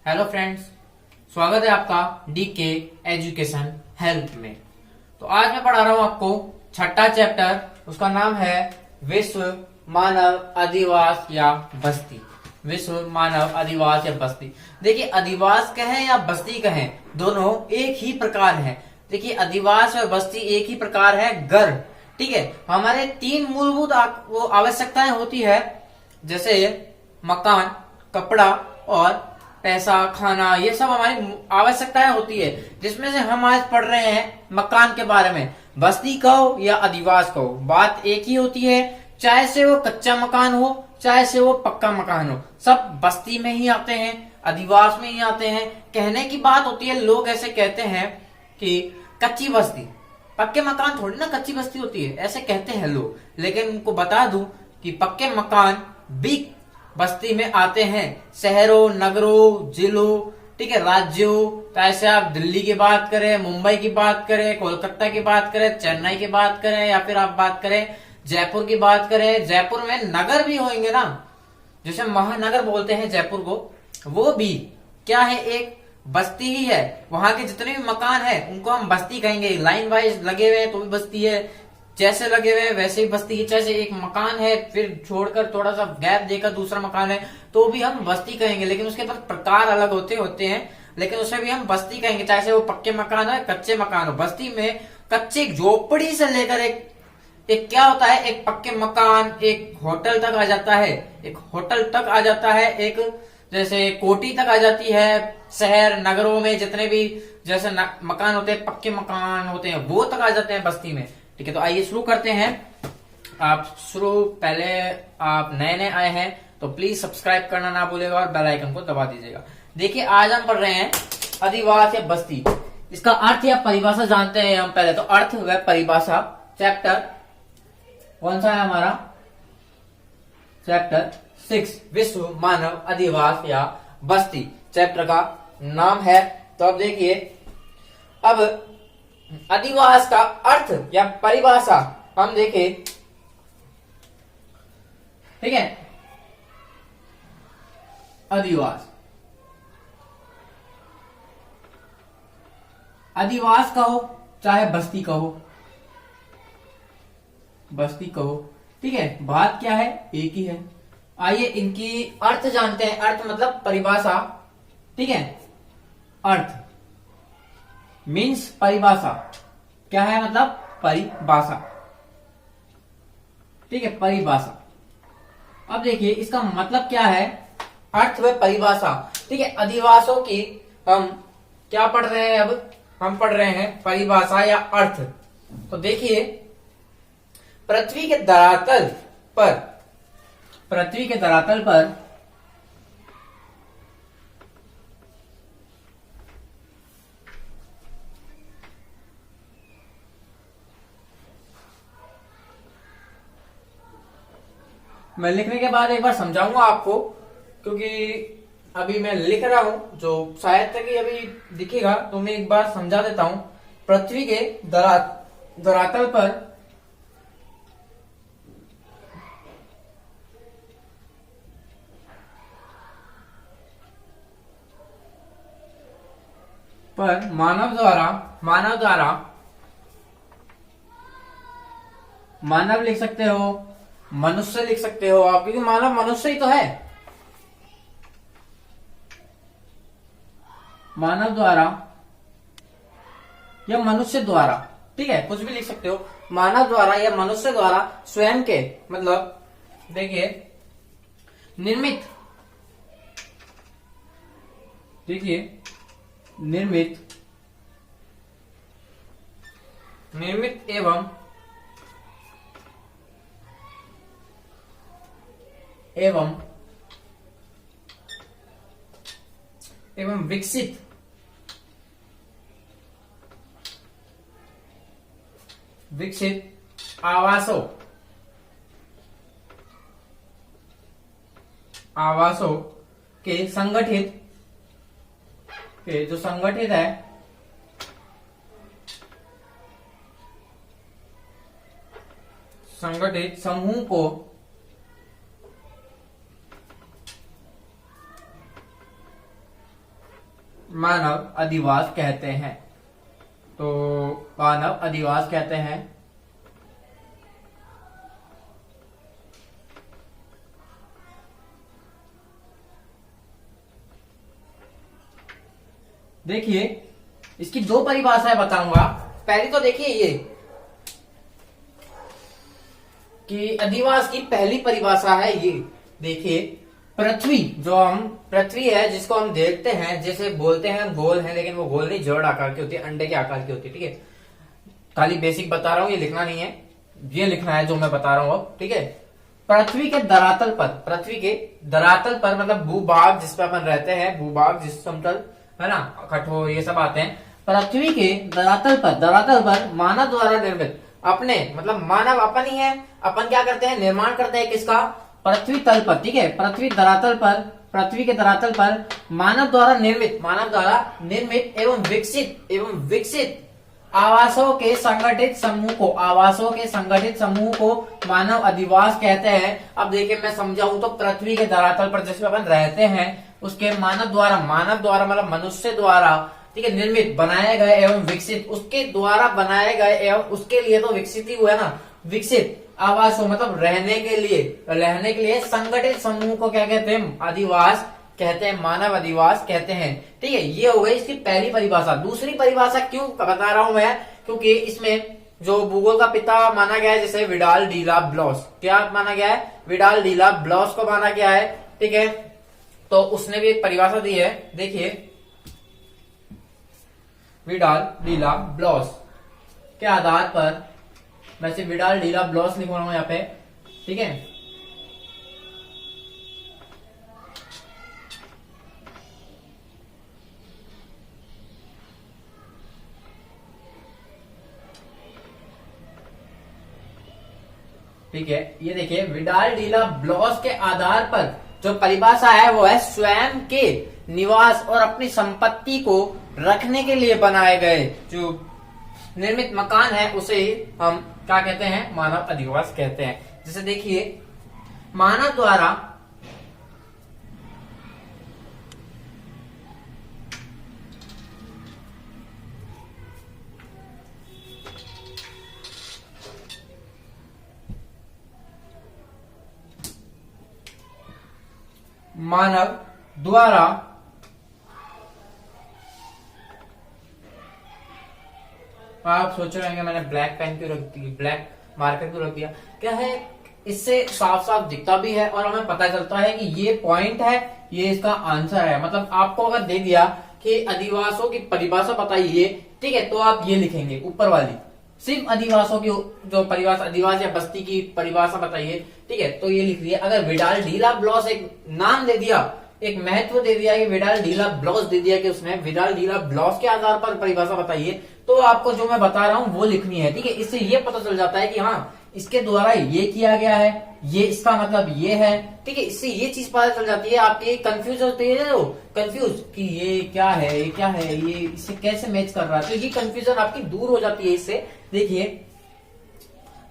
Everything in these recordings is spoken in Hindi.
हेलो फ्रेंड्स, स्वागत है आपका डीके एजुकेशन हेल्प में। तो आज मैं पढ़ा रहा हूं आपको छठा चैप्टर, उसका नाम है विश्व मानव अधिवास या बस्ती। विश्व मानव अधिवास या बस्ती। देखिए, अधिवास कहें या बस्ती कहें, दोनों एक ही प्रकार है। देखिए, अधिवास और बस्ती एक ही प्रकार है, घर। ठीक है, हमारे तीन मूलभूत वो आवश्यकताएं होती है, जैसे मकान, कपड़ा और पैसा, खाना। ये सब हमारी आवश्यकताएं होती है, जिसमें से हम आज पढ़ रहे हैं मकान के बारे में। बस्ती कहो या अधिवास कहो, बात एक ही होती है। चाहे से वो कच्चा मकान हो, चाहे से वो पक्का मकान हो, सब बस्ती में ही आते हैं, अधिवास में ही आते हैं। कहने की बात होती है, लोग ऐसे कहते हैं कि कच्ची बस्ती, पक्के मकान थोड़ी ना कच्ची बस्ती होती है, ऐसे कहते हैं लोग। लेकिन उनको बता दूं कि पक्के मकान भी बस्ती में आते हैं। शहरों, नगरों, जिलों, ठीक है, राज्यों, तो ऐसे आप दिल्ली की बात करें, मुंबई की बात करें, कोलकाता की बात करें, चेन्नई की बात करें, या फिर आप बात करें जयपुर की बात करें। जयपुर में नगर भी होंगे ना, जैसे महानगर बोलते हैं जयपुर को, वो भी क्या है, एक बस्ती ही है। वहां के जितने भी मकान है उनको हम बस्ती कहेंगे। लाइन वाइज लगे हुए हैं तो भी बस्ती है, जैसे लगे हुए वैसे ही बस्ती है। जैसे एक मकान है, फिर छोड़कर थोड़ा सा गैप देकर दूसरा मकान है, तो भी हम बस्ती कहेंगे। लेकिन उसके पास प्रकार अलग होते हैं, लेकिन उसे भी हम बस्ती कहेंगे, चाहे वो पक्के मकान हो, कच्चे मकान हो। बस्ती में कच्चे झोपड़ी से लेकर एक क्या होता है, एक पक्के मकान, एक होटल तक आ जाता है, एक होटल तक आ जाता है, एक जैसे कोठी तक आ जाती है। शहर नगरों में जितने भी जैसे मकान होते हैं, पक्के मकान होते हैं, वो तक आ जाते हैं बस्ती में। ठीक है, तो आइए शुरू करते हैं। पहले आप नए नए आए हैं तो प्लीज सब्सक्राइब करना ना भूलेगा और बेल आइकन को दबा दीजिएगा। देखिए, आज हम पढ़ रहे हैं अधिवास या बस्ती। इसका अर्थ या परिभाषा जानते हैं हम पहले। तो अर्थ व परिभाषा, चैप्टर कौन सा है हमारा? चैप्टर 6, विश्व मानव अधिवास या बस्ती, चैप्टर का नाम है। तो अब देखिए, अब अधिवास का अर्थ या परिभाषा हम देखें, ठीक है। अधिवास कहो चाहे बस्ती कहो, ठीक है, बात क्या है, एक ही है। आइए इनकी अर्थ जानते हैं। अर्थ मतलब परिभाषा, ठीक है। अर्थ मीन्स परिभाषा, क्या है मतलब परिभाषा, ठीक है, परिभाषा। अब देखिए इसका मतलब क्या है, अर्थ व परिभाषा, ठीक है। अधिवासों की हम क्या पढ़ रहे हैं, अब हम पढ़ रहे हैं परिभाषा या अर्थ। तो देखिए, पृथ्वी के धरातल पर मैं लिखने के बाद एक बार समझाऊंगा आपको, क्योंकि अभी मैं लिख रहा हूं, जो शायद तक ही अभी दिखेगा, तो मैं एक बार समझा देता हूं। पृथ्वी के धरातल पर मानव लिख सकते हो, मनुष्य लिख सकते हो आप, क्योंकि मानव मनुष्य ही तो है। मानव द्वारा या मनुष्य द्वारा, ठीक है, कुछ भी लिख सकते हो। मानव द्वारा या मनुष्य द्वारा स्वयं के, मतलब देखिए निर्मित, देखिए निर्मित एवं विकसित आवासों के जो संगठित है, संगठित समूह को मानव अधिवास कहते हैं। तो मानव अधिवास कहते हैं। देखिए इसकी दो परिभाषाएं बताऊंगा। पहली तो देखिए ये कि अधिवास की पहली परिभाषा है ये। देखिए पृथ्वी, जो हम पृथ्वी है जिसको हम देखते हैं, जैसे बोलते हैं गोल है, लेकिन वो गोल नहीं, जोड़ आकार की होती है, अंडे के आकार की होती है। ठीक है, खाली बेसिक बता रहा हूं, ये लिखना नहीं है, ये लिखना है जो मैं बता रहा हूं अब। ठीक है, पृथ्वी के धरातल पर, पृथ्वी के धरातल पर मतलब भूभाग जिस पे अपन रहते हैं, भूभाग जिस समतल है ना, कठोर, ये सब आते हैं। पृथ्वी के धरातल पर मानव द्वारा निर्मित, अपने मतलब मानव अपन ही है, अपन क्या करते हैं, निर्माण करते हैं किसका, पृथ्वी तल पर। ठीक है, पृथ्वी के धरातल पर मानव द्वारा निर्मित एवं विकसित आवासों के संगठित समूह को मानव अधिवास कहते हैं। अब देखिए मैं समझाऊं तो पृथ्वी के धरातल पर जिसमें अपन रहते हैं उसके मानव द्वारा मतलब मनुष्य द्वारा, ठीक है, निर्मित, बनाए गए एवं विकसित, उसके द्वारा बनाए गए एवं उसके लिए तो विकसित ही हुआ ना, विकसित आवासों मतलब रहने के लिए संगठित समूह को क्या कहते हैं, अधिवास कहते हैं, मानव अधिवास कहते हैं। ठीक है, ये हो गई इसकी पहली परिभाषा। दूसरी परिभाषा क्यों बता रहा हूं मैं, क्योंकि इसमें जो भूगोल का पिता माना गया है, जैसे विडाल डीला ब्लॉस, क्या माना गया है, विडाल डीला ब्लॉस को माना गया है। ठीक है, तो उसने भी एक परिभाषा दी है। देखिए विडाल डीला ब्लॉस के आधार पर, मैं सिर्फ विडाल डीला ब्लॉस लिख रहा हूं यहाँ पे। ठीक है, ठीक है, ये देखिए विडाल डीला ब्लॉस के आधार पर जो परिभाषा है वो है स्वयं के निवास और अपनी संपत्ति को रखने के लिए बनाए गए जो निर्मित मकान है उसे हम क्या कहते हैं, मानव अधिवास कहते हैं। जैसे देखिए मानव द्वारा आप सोच रहे होंगे मैंने ब्लैक पेन क्यों रख दी, ब्लैक मार्कर क्यों रख दिया, क्या है, इससे साफ साफ दिखता भी है और हमें पता चलता है कि ये पॉइंट है, ये इसका आंसर है। मतलब आपको अगर दे दिया कि अधिवासों की परिभाषा बताइए, ठीक है, तो आप ये लिखेंगे ऊपर वाली, सिर्फ अधिवासों की जो परिभाषा, अधिवास या बस्ती की परिभाषा बताइए, ठीक है, तो ये लिख दिया। अगर विडाल डीला ब्लॉस एक नाम दे दिया, एक महत्व दे दिया कि विडाल डीला ब्लॉस दे दिया कि उसने विडाल डीला ब्लॉस के आधार पर परिभाषा बताइए, तो आपको जो मैं बता रहा हूं वो लिखनी है। ठीक है, इससे ये पता चल जाता है कि हाँ इसके द्वारा ये किया गया है, ये इसका मतलब ये है। ठीक है, इससे ये चीज पता चल जाती है, आपके कंफ्यूज होते हैं वो कंफ्यूज कि ये क्या है, ये क्या है, ये इससे कैसे मैच कर रहा है, तो ये कंफ्यूजन आपकी दूर हो जाती है इससे। देखिए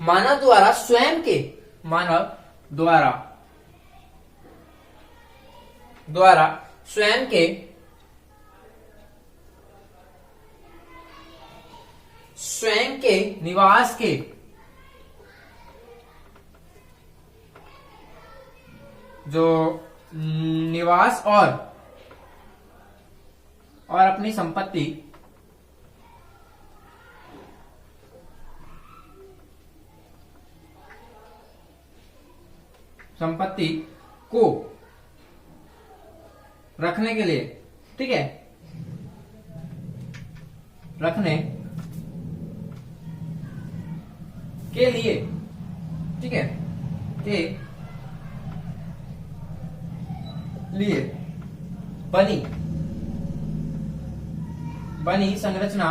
मानव द्वारा स्वयं के, मानव द्वारा स्वयं के निवास के जो निवास और अपनी संपत्ति को रखने के लिए, ठीक है, रखने के लिए, ठीक है, के लिए बनी संरचना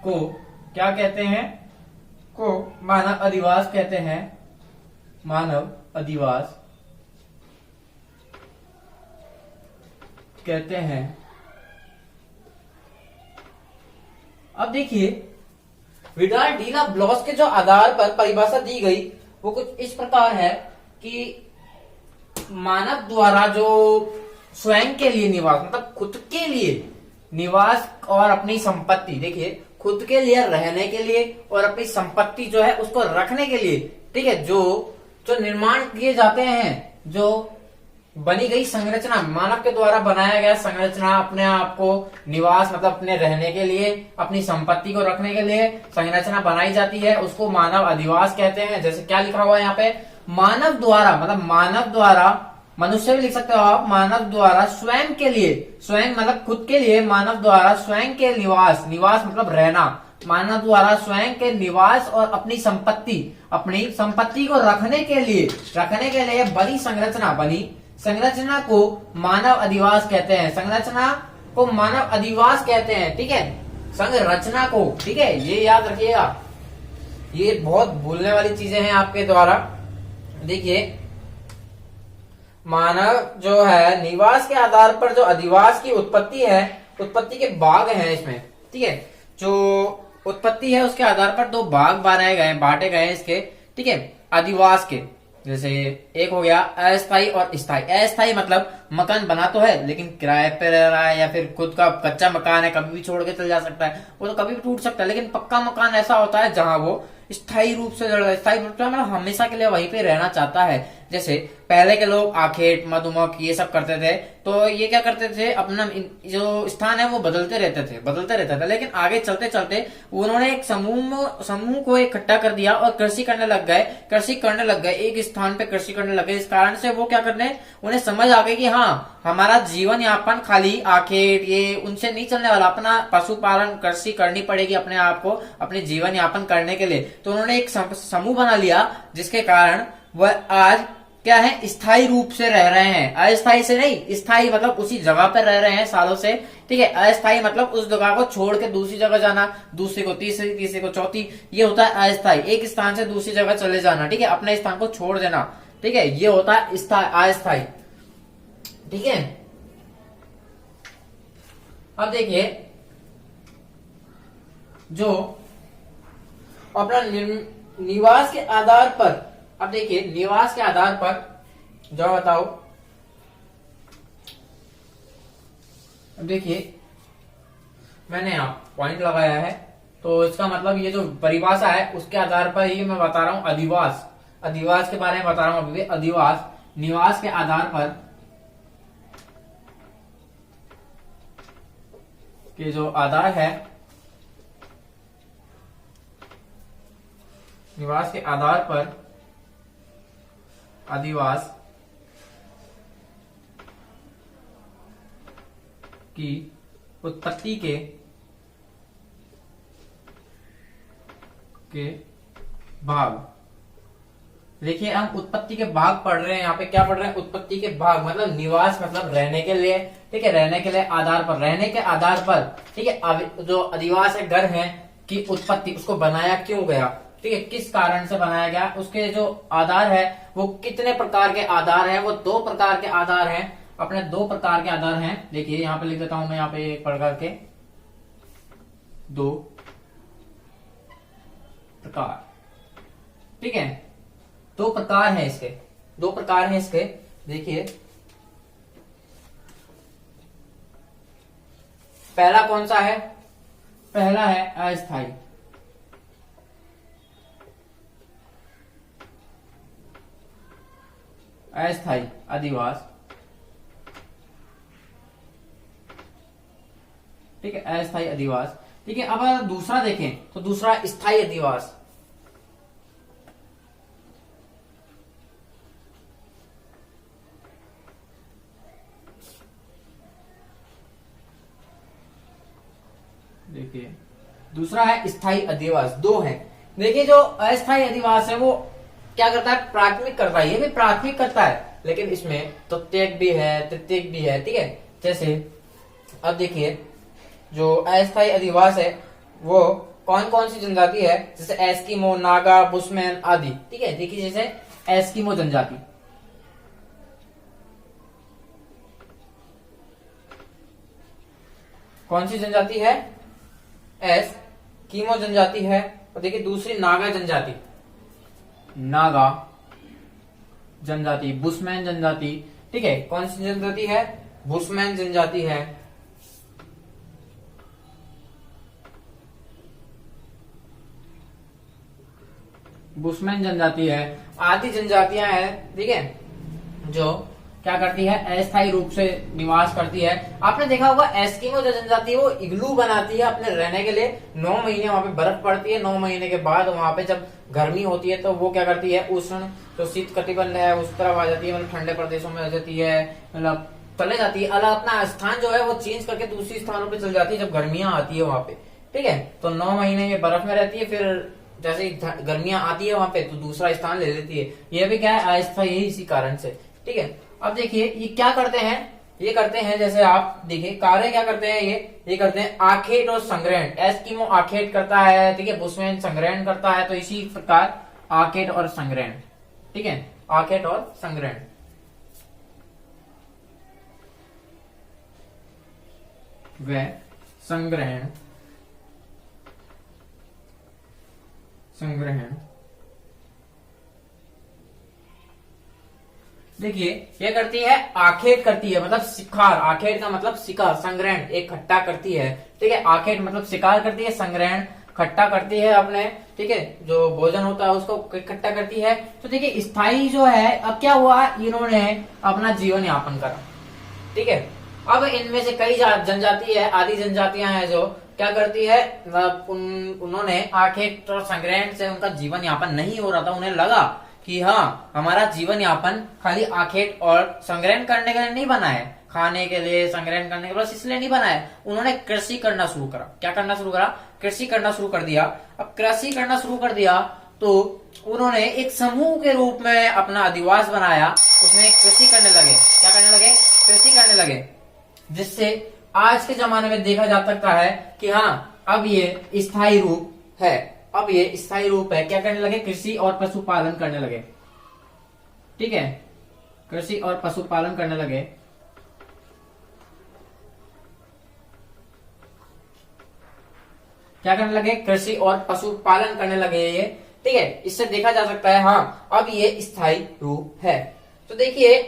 को क्या कहते हैं, को मानव अधिवास कहते हैं, मानव अधिवास कहते हैं। अब देखिए विडाल डीला ब्लॉस के जो आधार पर परिभाषा दी गई वो कुछ इस प्रकार है कि मानव द्वारा जो स्वयं के लिए निवास मतलब खुद के लिए निवास और अपनी संपत्ति, देखिए खुद के लिए रहने के लिए और अपनी संपत्ति जो है उसको रखने के लिए, ठीक है, जो जो निर्माण किए जाते हैं, जो बनी गई संरचना, मानव के द्वारा बनाया गया संरचना, अपने आप को निवास मतलब अपने रहने के लिए, अपनी संपत्ति को रखने के लिए संरचना बनाई जाती है, उसको मानव अधिवास कहते हैं। जैसे क्या लिखा हुआ है यहाँ पे, मानव द्वारा मतलब मानव द्वारा, मनुष्य भी लिख सकते हो आप, मानव द्वारा स्वयं के लिए, स्वयं मतलब खुद के लिए, मानव द्वारा स्वयं के निवास, निवास मतलब रहना, मानव द्वारा स्वयं के निवास और अपनी संपत्ति को रखने के लिए बनी संरचना को मानव अधिवास कहते हैं। संरचना को मानव अधिवास कहते हैं, ठीक है, संरचना को, ठीक है, ये याद रखिएगा, ये बहुत भूलने वाली चीजें हैं आपके द्वारा। देखिए मानव जो है निवास के आधार पर जो अधिवास की उत्पत्ति है, उत्पत्ति के भाग हैं इसमें, ठीक है, जो उत्पत्ति है उसके आधार पर दो भाग बांटे गए इसके, ठीक है, अधिवास के। जैसे एक हो गया अस्थाई और स्थाई। अस्थाई मतलब मकान बना तो है लेकिन किराए पे रह रहा है, या फिर खुद का कच्चा मकान है, कभी भी छोड़ के चल जा सकता है, वो तो कभी भी टूट सकता है। लेकिन पक्का मकान ऐसा होता है जहां वो स्थायी रूप से जड़, स्थायी रूप से मतलब हमेशा के लिए वहीं पे रहना चाहता है। जैसे पहले के लोग आखेट, मधुमक्खी ये सब करते थे, तो ये क्या करते थे, अपना जो स्थान है वो बदलते रहता था। लेकिन आगे चलते चलते उन्होंने एक समूह को इकट्ठा कर दिया और कृषि करने लग गए, एक स्थान पे कृषि करने लगे। इस कारण से वो क्या करने, उन्हें समझ आ गई कि हाँ हमारा जीवन यापन खाली आखेट ये उनसे नहीं चलने वाला, अपना पशुपालन कृषि करनी पड़ेगी अपने आप को अपने जीवन यापन करने के लिए। तो उन्होंने एक समूह बना लिया, जिसके कारण वह आज क्या है, स्थायी रूप से रह रहे हैं। अस्थायी से नहीं, स्थायी मतलब उसी जगह पर रह रहे हैं सालों से, ठीक है। अस्थायी मतलब उस जगह को छोड़ के दूसरी जगह जाना, दूसरी को तीसरी, तीसरी को चौथी, ये होता है अस्थायी। एक स्थान से दूसरी जगह चले जाना, ठीक है, अपने स्थान को छोड़ देना, ठीक है, ये होता है अस्थायी, ठीक है। अब देखिए जो अपना निवास के आधार पर, अब देखिए निवास के आधार पर जो बताओ, अब देखिए मैंने यहाँ पॉइंट लगाया है, तो इसका मतलब ये जो परिभाषा है उसके आधार पर ही मैं बता रहा हूं अधिवास के बारे में बता रहा हूं। अभी अधिवास निवास के आधार पर के जो आधार है, निवास के आधार पर अधिवास की उत्पत्ति के भाग। देखिए हम उत्पत्ति के भाग पढ़ रहे हैं, यहाँ पे क्या पढ़ रहे हैं, उत्पत्ति के भाग मतलब निवास मतलब रहने के लिए, ठीक है, रहने के लिए आधार पर, रहने के आधार पर, ठीक है। जो अधिवास है, घर है की उत्पत्ति, उसको बनाया क्यों गया, ठीक है, किस कारण से बनाया गया, उसके जो आधार है वो कितने प्रकार के आधार हैं, वो 2 प्रकार के आधार हैं, अपने 2 प्रकार के आधार हैं। देखिए यहाँ पे लिख देता हूं मैं, यहाँ पे पढ़ करके 2 प्रकार, ठीक है, 2 प्रकार हैं इसके, 2 प्रकार हैं इसके। देखिए पहला कौन सा है, पहला है अस्थाई, अस्थाई अधिवास, ठीक है, अस्थाई अधिवास, ठीक है। अब अगर दूसरा देखें तो दूसरा स्थायी अधिवास, देखिए दूसरा है स्थायी अधिवास, 2 है। देखिए जो अस्थायी अधिवास है वो क्या करता है, प्राथमिक करता है, ये भी प्राथमिक करता है, लेकिन इसमें तृतीयक भी है, तृतीयक भी है, ठीक है। जैसे अब देखिए जो अस्थायी अधिवास है वो कौन कौन सी जनजाति है, जैसे एस्किमो, नागा, बुशमैन आदि, ठीक है। देखिए जैसे एस्किमो जनजाति, कौन सी जनजाति है, एस्किमो जनजाति है। और देखिए दूसरी नागा जनजाति, नागा जनजाति, बुशमैन जनजाति। ठीक है, कौन सी जनजाति है? बुशमैन जनजाति है। बुशमैन जनजाति है। आदि जनजातियां हैं, ठीक है, जो क्या करती है? अस्थायी रूप से निवास करती है। आपने देखा होगा एस्किमो जो जनजाति है वो इग्लू बनाती है अपने रहने के लिए। 9 महीने वहां पे बर्फ पड़ती है, 9 महीने के बाद वहां पे जब गर्मी होती है तो वो क्या करती है? उष्ण जो शीत कटिबंध है उस तरफ आ जाती है, मतलब ठंडे प्रदेशों में आ जाती है, मतलब चले जाती है, अलग अपना स्थान जो है वो चेंज करके दूसरी स्थानों पे चल जाती है जब गर्मियां आती है वहां पे। ठीक है, तो 9 महीने ये बर्फ में रहती है, फिर जैसे ही गर्मियां आती है वहां पे तो दूसरा स्थान ले लेती है। ये भी क्या है? अस्थायी, इसी कारण से। ठीक है, अब देखिए ये क्या करते हैं? ये करते हैं, जैसे आप देखिए कार्य क्या करते हैं, ये करते हैं आखेट और संग्रहण। एस्किमो आखेट करता है, ठीक है, बुशमैन संग्रहण करता है, तो इसी प्रकार आखेट और संग्रहण। ठीक है, आखेट और संग्रहण। व संग्रहण, संग्रहण। देखिए ये करती है आखेट करती है, मतलब शिकार। आखेट का मतलब शिकार, संग्रहण इकट्ठा करती है। ठीक है, आखेट मतलब शिकार करती है, संग्रहण इकट्ठा करती है अपने, ठीक है, जो भोजन होता है उसको इकट्ठा करती है। तो देखिए स्थायी जो है, अब क्या हुआ? इन्होंने अपना जीवन यापन करा। ठीक है, अब इनमें से कई जनजाति है, आदि जनजातियां हैं जो क्या करती है? उन्होंने आखेट और संग्रहण से उनका जीवन यापन नहीं हो रहा था। उन्हें लगा कि हाँ, हमारा जीवन यापन खाली आखेट और संग्रहण करने के लिए नहीं बना है, खाने के लिए, संग्रहण करने के बस इसलिए नहीं बना है। उन्होंने कृषि करना शुरू करा। क्या करना शुरू करा? कृषि करना शुरू कर दिया। अब कृषि करना शुरू कर दिया तो उन्होंने एक समूह के रूप में अपना अधिवास बनाया, उसमें कृषि करने लगे। क्या करने लगे? कृषि करने लगे, जिससे आज के जमाने में देखा जा सकता है कि हाँ, अब ये स्थायी रूप है। अब ये स्थायी रूप है। क्या करने लगे? कृषि और पशुपालन करने लगे। ठीक है, कृषि और पशुपालन करने लगे। क्या करने लगे? कृषि और पशुपालन करने लगे ये। ठीक है, इससे देखा जा सकता है हाँ, अब ये स्थायी रूप है। तो देखिए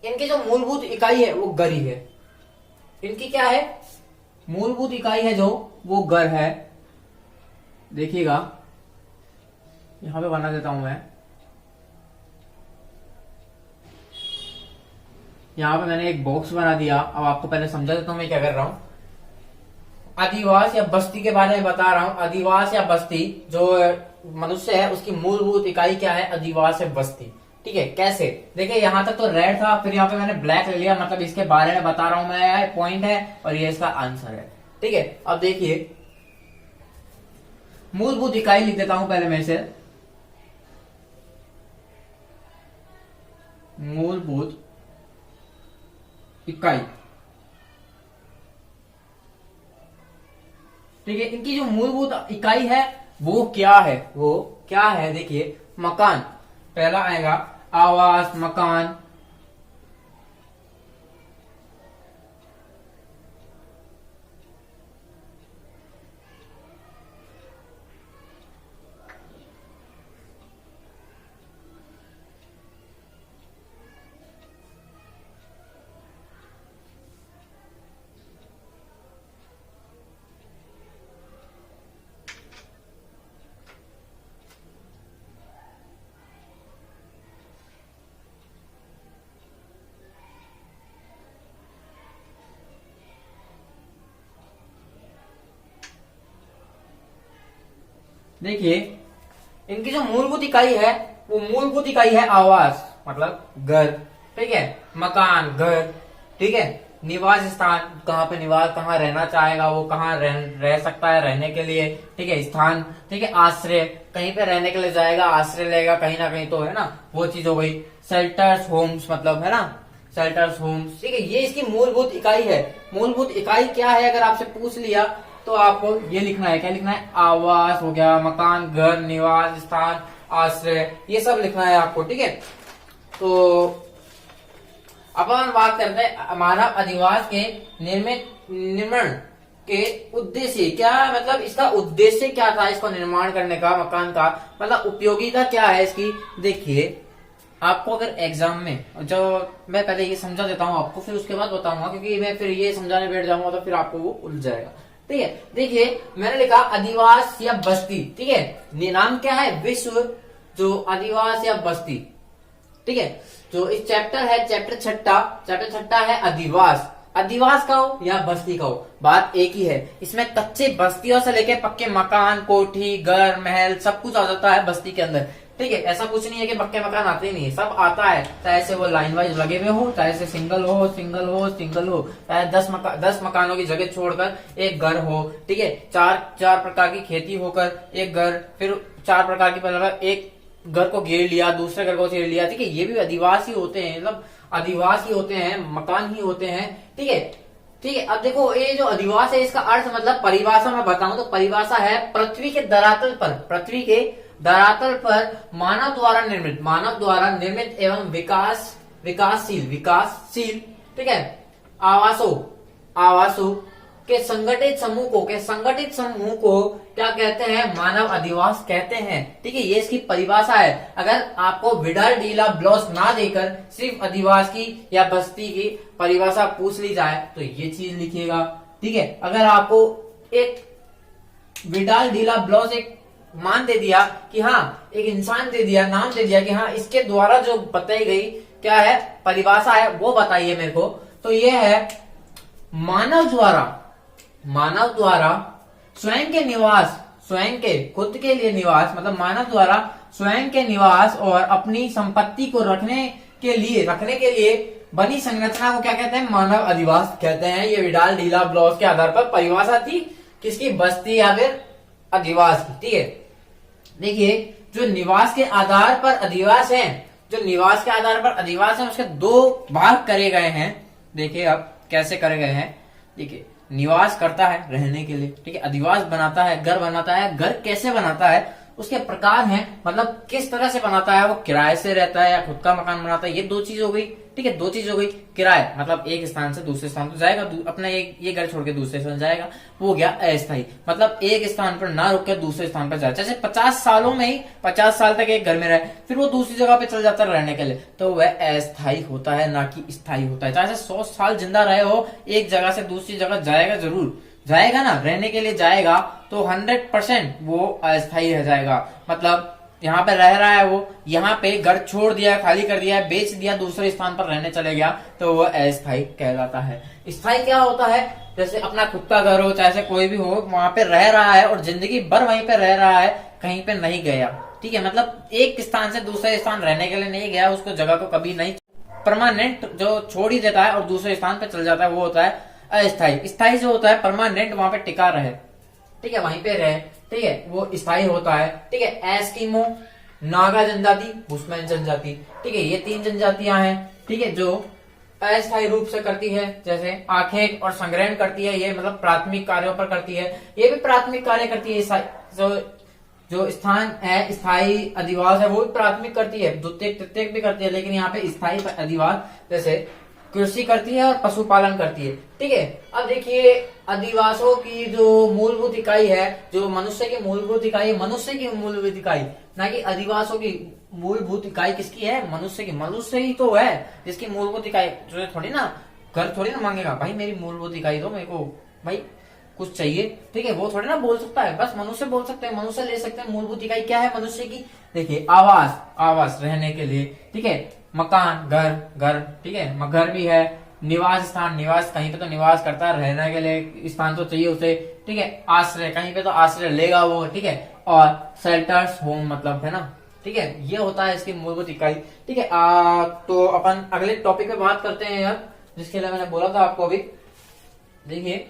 इनकी जो मूलभूत इकाई है वो गर ही है। इनकी क्या है? मूलभूत इकाई है जो वो गर है। देखिएगा, यहां पे बना देता हूं मैं। यहां पे मैंने एक बॉक्स बना दिया। अब आपको पहले समझा देता हूं मैं क्या कर रहा हूं। अधिवास या बस्ती के बारे में बता रहा हूं। अधिवास या बस्ती जो मनुष्य है उसकी मूलभूत इकाई क्या है? अधिवास या बस्ती। ठीक है, कैसे? देखिए यहां तक तो रेड था, फिर यहाँ पे मैंने ब्लैक ले लिया, मतलब इसके बारे में बता रहा हूं मैं, पॉइंट है और ये इसका आंसर है। ठीक है, अब देखिए मूलभूत इकाई लिख देता हूं पहले मैं इसे। मूलभूत इकाई। ठीक है, इनकी जो मूलभूत इकाई है वो क्या है? वो क्या है? देखिए मकान पहला आएगा, आवास, मकान। देखिए इनकी जो मूलभूत इकाई है वो मूलभूत इकाई है आवास, मतलब घर। ठीक है, मकान, घर। ठीक है, निवास स्थान, कहाँ पे निवास, कहाँ रहना चाहेगा वो, कहाँ रह सकता है रहने के लिए। ठीक है, स्थान। ठीक है, आश्रय, कहीं पे रहने के लिए जाएगा, आश्रय लेगा कहीं ना कहीं, तो है ना, वो चीज हो गई। शेल्टर्स, होम्स, मतलब है ना, शेल्टर्स, होम्स। ठीक है, ये इसकी मूलभूत इकाई है। मूलभूत इकाई क्या है अगर आपसे पूछ लिया तो आपको ये लिखना है। क्या लिखना है? आवास हो गया, मकान, घर, निवास स्थान, आश्रय, ये सब लिखना है आपको। ठीक है, तो अपन बात करते हैं मानव अधिवास के निर्माण के उद्देश्य क्या, मतलब इसका उद्देश्य क्या था इसको निर्माण करने का, मकान का मतलब उपयोगिता क्या है इसकी। देखिए आपको अगर एग्जाम में, जो मैं पहले ये समझा देता हूँ आपको, फिर उसके बाद बताऊंगा, क्योंकि मैं फिर ये समझाने बैठ जाऊंगा तो फिर आपको वो उलझ जाएगा। ठीक है, देखिए मैंने लिखा अधिवास या बस्ती। ठीक है, नाम क्या है? विश्व जो अधिवास या बस्ती। ठीक है, जो इस चैप्टर है, चैप्टर छठा है अधिवास। अधिवास का हो या बस्ती का हो, बात एक ही है। इसमें कच्चे बस्तियों से लेके पक्के मकान, कोठी, घर, महल सब कुछ आ जाता है बस्ती के अंदर। ठीक है, ऐसा कुछ नहीं है कि पक्के मकान आते ही नहीं है, सब आता है, चाहे से वो लाइन वाइज लगे हुए हो, चाहे से सिंगल हो, चाहे 10 मकानों की जगह छोड़कर एक घर हो। ठीक है, चार प्रकार की खेती होकर एक घर, फिर 4 प्रकार की, मतलब एक घर को घेर लिया, दूसरे घर को घेर लिया। ठीक है, ये भी अधिवास ही होते हैं, मतलब अधिवास ही होते हैं, मकान ही होते हैं। ठीक है, ठीक है। अब देखो ये जो अधिवास है, इसका अर्थ मतलब परिभाषा में बताऊं तो परिभाषा है पृथ्वी के धरातल पर मानव द्वारा निर्मित एवं विकासशील ठीक है आवासों के संगठित समूह को क्या कहते हैं? मानव अधिवास कहते हैं। ठीक है, ये इसकी परिभाषा है। अगर आपको विडाल डीला ब्लॉस ना देकर सिर्फ अधिवास की या बस्ती की परिभाषा पूछ ली जाए तो ये चीज लिखिएगा। ठीक है, अगर आपको एक विडाल डीला ब्लॉस एक मान दे दिया कि हाँ, एक इंसान दे दिया, नाम दे दिया कि हाँ, इसके द्वारा जो बताई गई क्या है, परिभाषा है, वो बताइए मेरे को, तो ये है मानव द्वारा स्वयं के खुद के लिए निवास, मतलब मानव द्वारा स्वयं के निवास और अपनी संपत्ति को रखने के लिए बनी संरचना को क्या कहते हैं? मानव अधिवास कहते हैं। ये विडाल डीला ब्लॉस के आधार पर परिभाषा थी किसकी? बस्ती या फिर अधिवास की। ठीक है, देखिए जो निवास के आधार पर अधिवास है, उसके 2 भाग करे गए हैं। देखिए अब कैसे करे गए हैं। देखिए, निवास करता है रहने के लिए, ठीक है, अधिवास बनाता है, घर बनाता है। घर कैसे बनाता है, उसके प्रकार हैं, मतलब किस तरह से बनाता है, वो किराए से रहता है या खुद का मकान बनाता है। ये 2 चीज हो गई। ठीक है, 2 चीज हो गई। किराए मतलब एक स्थान से दूसरे स्थान पर जाएगा, अपना ये घर छोड़ के दूसरे स्थान जाएगा, वो हो गया अस्थायी, मतलब एक स्थान पर ना रुक के दूसरे स्थान पर जाए। जैसे 50 सालों में ही 50 साल तक एक घर में रहे, फिर वो दूसरी जगह पे चल जाता है रहने के लिए, तो वह अस्थायी होता है, ना कि स्थायी होता है। चाहे 100 साल जिंदा रहे हो, एक जगह से दूसरी जगह जाएगा, जरूर जाएगा ना, रहने के लिए जाएगा, तो 100% वो अस्थायी रह जाएगा। मतलब यहाँ पे रह रहा है वो, यहाँ पे घर छोड़ दिया, खाली कर दिया, बेच दिया, दूसरे स्थान पर रहने चले गया, तो वो अस्थायी कहलाता है। स्थायी क्या होता है? जैसे अपना खुद का घर हो, चाहे कोई भी हो, वहां पे रह रहा है और जिंदगी भर वहीं पे रह रहा है, कहीं पे नहीं गया। ठीक है, मतलब एक स्थान से दूसरे स्थान रहने के लिए नहीं गया, उसको जगह को कभी नहीं, परमानेंट जो छोड़ ही देता है और दूसरे स्थान पे चल जाता है, वो होता है अस्थायी। स्थायी जो होता है परमानेंट, वहां पे टिका रहे, ठीक है, वहीं पे रहे, ठीक है, वो स्थायी होता है। ठीक है, एस्किमो, नागा जनजाति, बुशमैन जनजाति, ठीक है, ये 3 जनजातियां हैं। ठीक है, जो अस्थायी रूप से करती है, जैसे आखेट और संग्रहण करती है, ये मतलब प्राथमिक कार्यों पर करती है, ये भी प्राथमिक कार्य करती है। जो स्थान है स्थायी अधिवास है, वो भी प्राथमिक करती है, द्वितीयक तृतीयक भी करती है, लेकिन यहाँ पे स्थायी अधिवास जैसे कृषि करती है और पशुपालन करती है। ठीक है, अब देखिए अधिवासों की जो मूलभूत इकाई है, जो मनुष्य की मूलभूत इकाई, ना कि अधिवासों की मूलभूत इकाई किसकी है? मनुष्य की। मनुष्य ही तो है जिसकी मूलभूत इकाई, जो थोड़ी ना घर थोड़ी ना मांगेगा भाई मेरी मूलभूत इकाई दो, मेरे को भाई कुछ चाहिए। ठीक है, वो थोड़ी ना बोल सकता है, बस मनुष्य बोल सकते हैं, मनुष्य ले सकते हैं। मूलभूत इकाई क्या है मनुष्य की? देखिए आवास रहने के लिए, ठीक है, मकान, घर, ठीक है, घर भी है, निवास स्थान, कहीं पे तो निवास करता है, रहने के लिए स्थान तो चाहिए उसे, ठीक है, आश्रय, कहीं पे तो आश्रय लेगा वो, ठीक है, और शेल्टर्स, होम मतलब है ना, ठीक है, ये होता है इसकी मूलभूत इकाई। ठीक है, तो अपन अगले टॉपिक पे बात करते हैं यार, जिसके लिए मैंने बोला था आपको अभी। देखिए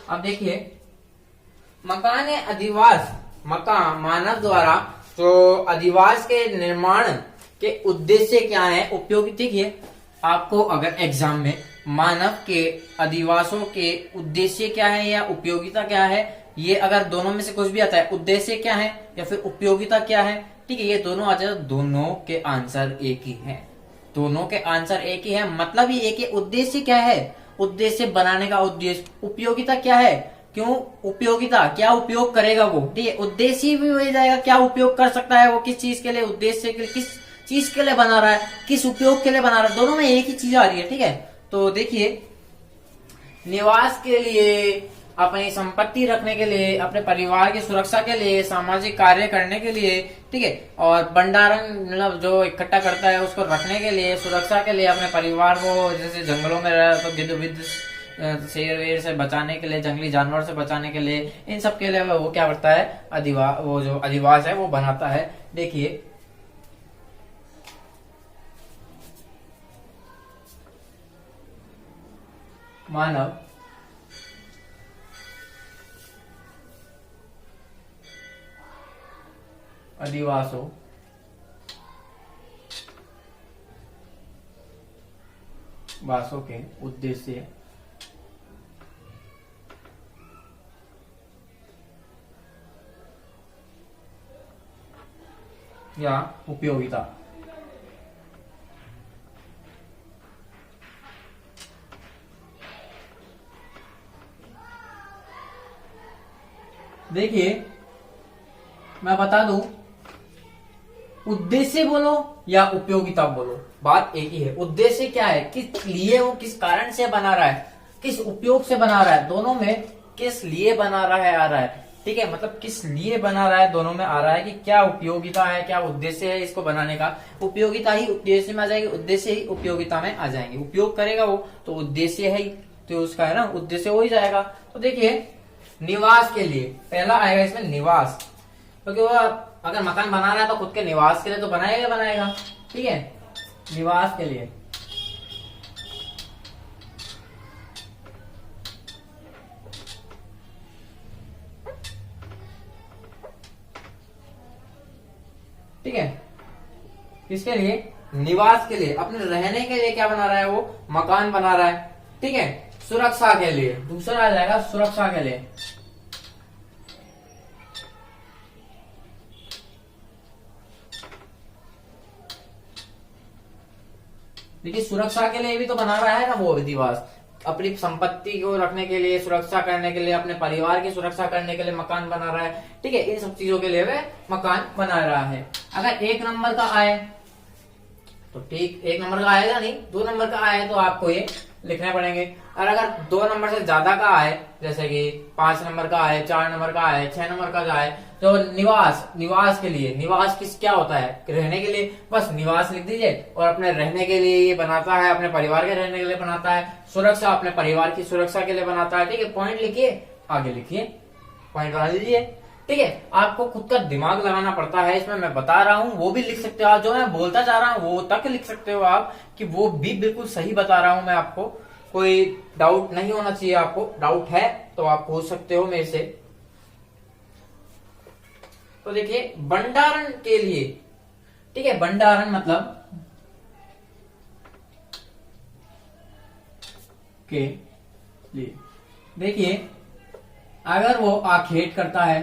अब देखिए मकान अधिवास, मकान मानव द्वारा जो अधिवास के निर्माण के उद्देश्य क्या है, उपयोगी। देखिए आपको अगर एग्जाम में मानव के अधिवासों के उद्देश्य क्या है या उपयोगिता क्या है, ये अगर दोनों में से कुछ भी आता है, उद्देश्य क्या है या फिर उपयोगिता क्या है, ठीक है, ये दोनों आ जाए, दोनों के आंसर एक ही है। दोनों के आंसर एक ही है, मतलब ही एक ही। उद्देश्य क्या है, उद्देश्य बनाने का उद्देश्य। उपयोगिता क्या है, क्यों उपयोगिता, क्या उपयोग करेगा वो, ठीक है। उद्देश्य भी हो जाएगा, क्या उपयोग कर सकता है वो, किस चीज के लिए, उद्देश्य के लिए, किस चीज के लिए बना रहा है, किस उपयोग के लिए बना रहा है, दोनों में एक ही चीज आ रही है, ठीक है। तो देखिए, निवास के लिए, अपनी संपत्ति रखने के लिए, अपने परिवार की सुरक्षा के लिए, सामाजिक कार्य करने के लिए, ठीक है, और भंडारण मतलब जो इकट्ठा करता है उसको रखने के लिए, सुरक्षा के लिए, अपने परिवार को जैसे जंगलों में रह तो गिद्ध विद्ध शेर वेर से बचाने के लिए, जंगली जानवर से बचाने के लिए, इन सब के लिए वो क्या करता है, वो जो अधिवास है वो बनाता है। देखिए, मानव अधिवासों वासों के उद्देश्य या उपयोगिता। देखिए, मैं बता दूं, उद्देश्य बोलो या उपयोगिता बोलो, बात एक ही है। उद्देश्य क्या है, किस लिए वो, किस कारण से बना रहा है, किस उपयोग से बना रहा है, दोनों में किस लिए बना रहा है आ रहा है, ठीक है। मतलब किस लिए बना रहा है, दोनों में आ रहा है कि क्या उपयोगिता है, क्या उद्देश्य है इसको बनाने का। उपयोगिता ही उद्देश्य में आ जाएगी, उद्देश्य ही उपयोगिता में आ जाएंगे। उपयोग करेगा वो तो उद्देश्य है ही, तो उसका है ना उद्देश्य हो ही जाएगा। तो देखिए, निवास के लिए पहला आएगा इसमें निवास, क्योंकि वो अगर मकान बना रहा है तो खुद के निवास के लिए तो बनाएगा बनाएगा, ठीक है, निवास के लिए। ठीक है, किसके लिए, निवास के लिए, अपने रहने के लिए क्या बना रहा है वो, मकान बना रहा है, ठीक है। सुरक्षा के लिए, दूसरा आ जाएगा सुरक्षा के लिए। देखिए, सुरक्षा के लिए भी तो बना रहा है ना वो अधिवास, अपनी संपत्ति को रखने के लिए, सुरक्षा करने के लिए, अपने परिवार की सुरक्षा करने के लिए मकान बना रहा है, ठीक है। इन सब चीजों के लिए वह मकान बना रहा है। अगर एक नंबर का आए तो ठीक, एक नंबर का आएगा नहीं, दो नंबर का आए तो आपको ये लिखने पड़ेंगे। और अगर दो नंबर से ज्यादा का आए, जैसे कि 5 नंबर का आए, 4 नंबर का आए, 6 नंबर का आए, तो निवास, निवास के लिए, निवास किस क्या होता है, रहने के लिए, बस निवास लिख दीजिए। और अपने रहने के लिए ये बनाता है, अपने परिवार के रहने के लिए बनाता है। सुरक्षा, अपने परिवार की सुरक्षा के लिए बनाता है, ठीक है। पॉइंट लिखिए, आगे लिखिए, पॉइंट बना लीजिए, ठीक है। आपको खुद का दिमाग लगाना पड़ता है इसमें, मैं बता रहा हूँ वो भी लिख सकते हो आप, जो मैं बोलता जा रहा हूँ वो तक लिख सकते हो आप, कि वो भी बिल्कुल सही बता रहा हूँ मैं आपको। कोई डाउट नहीं होना चाहिए आपको, डाउट है तो आप पूछ सकते हो मेरे से। तो देखिए, भंडारण के लिए, ठीक है, भंडारण मतलब के लिए, देखिए, अगर वो आखेट करता है,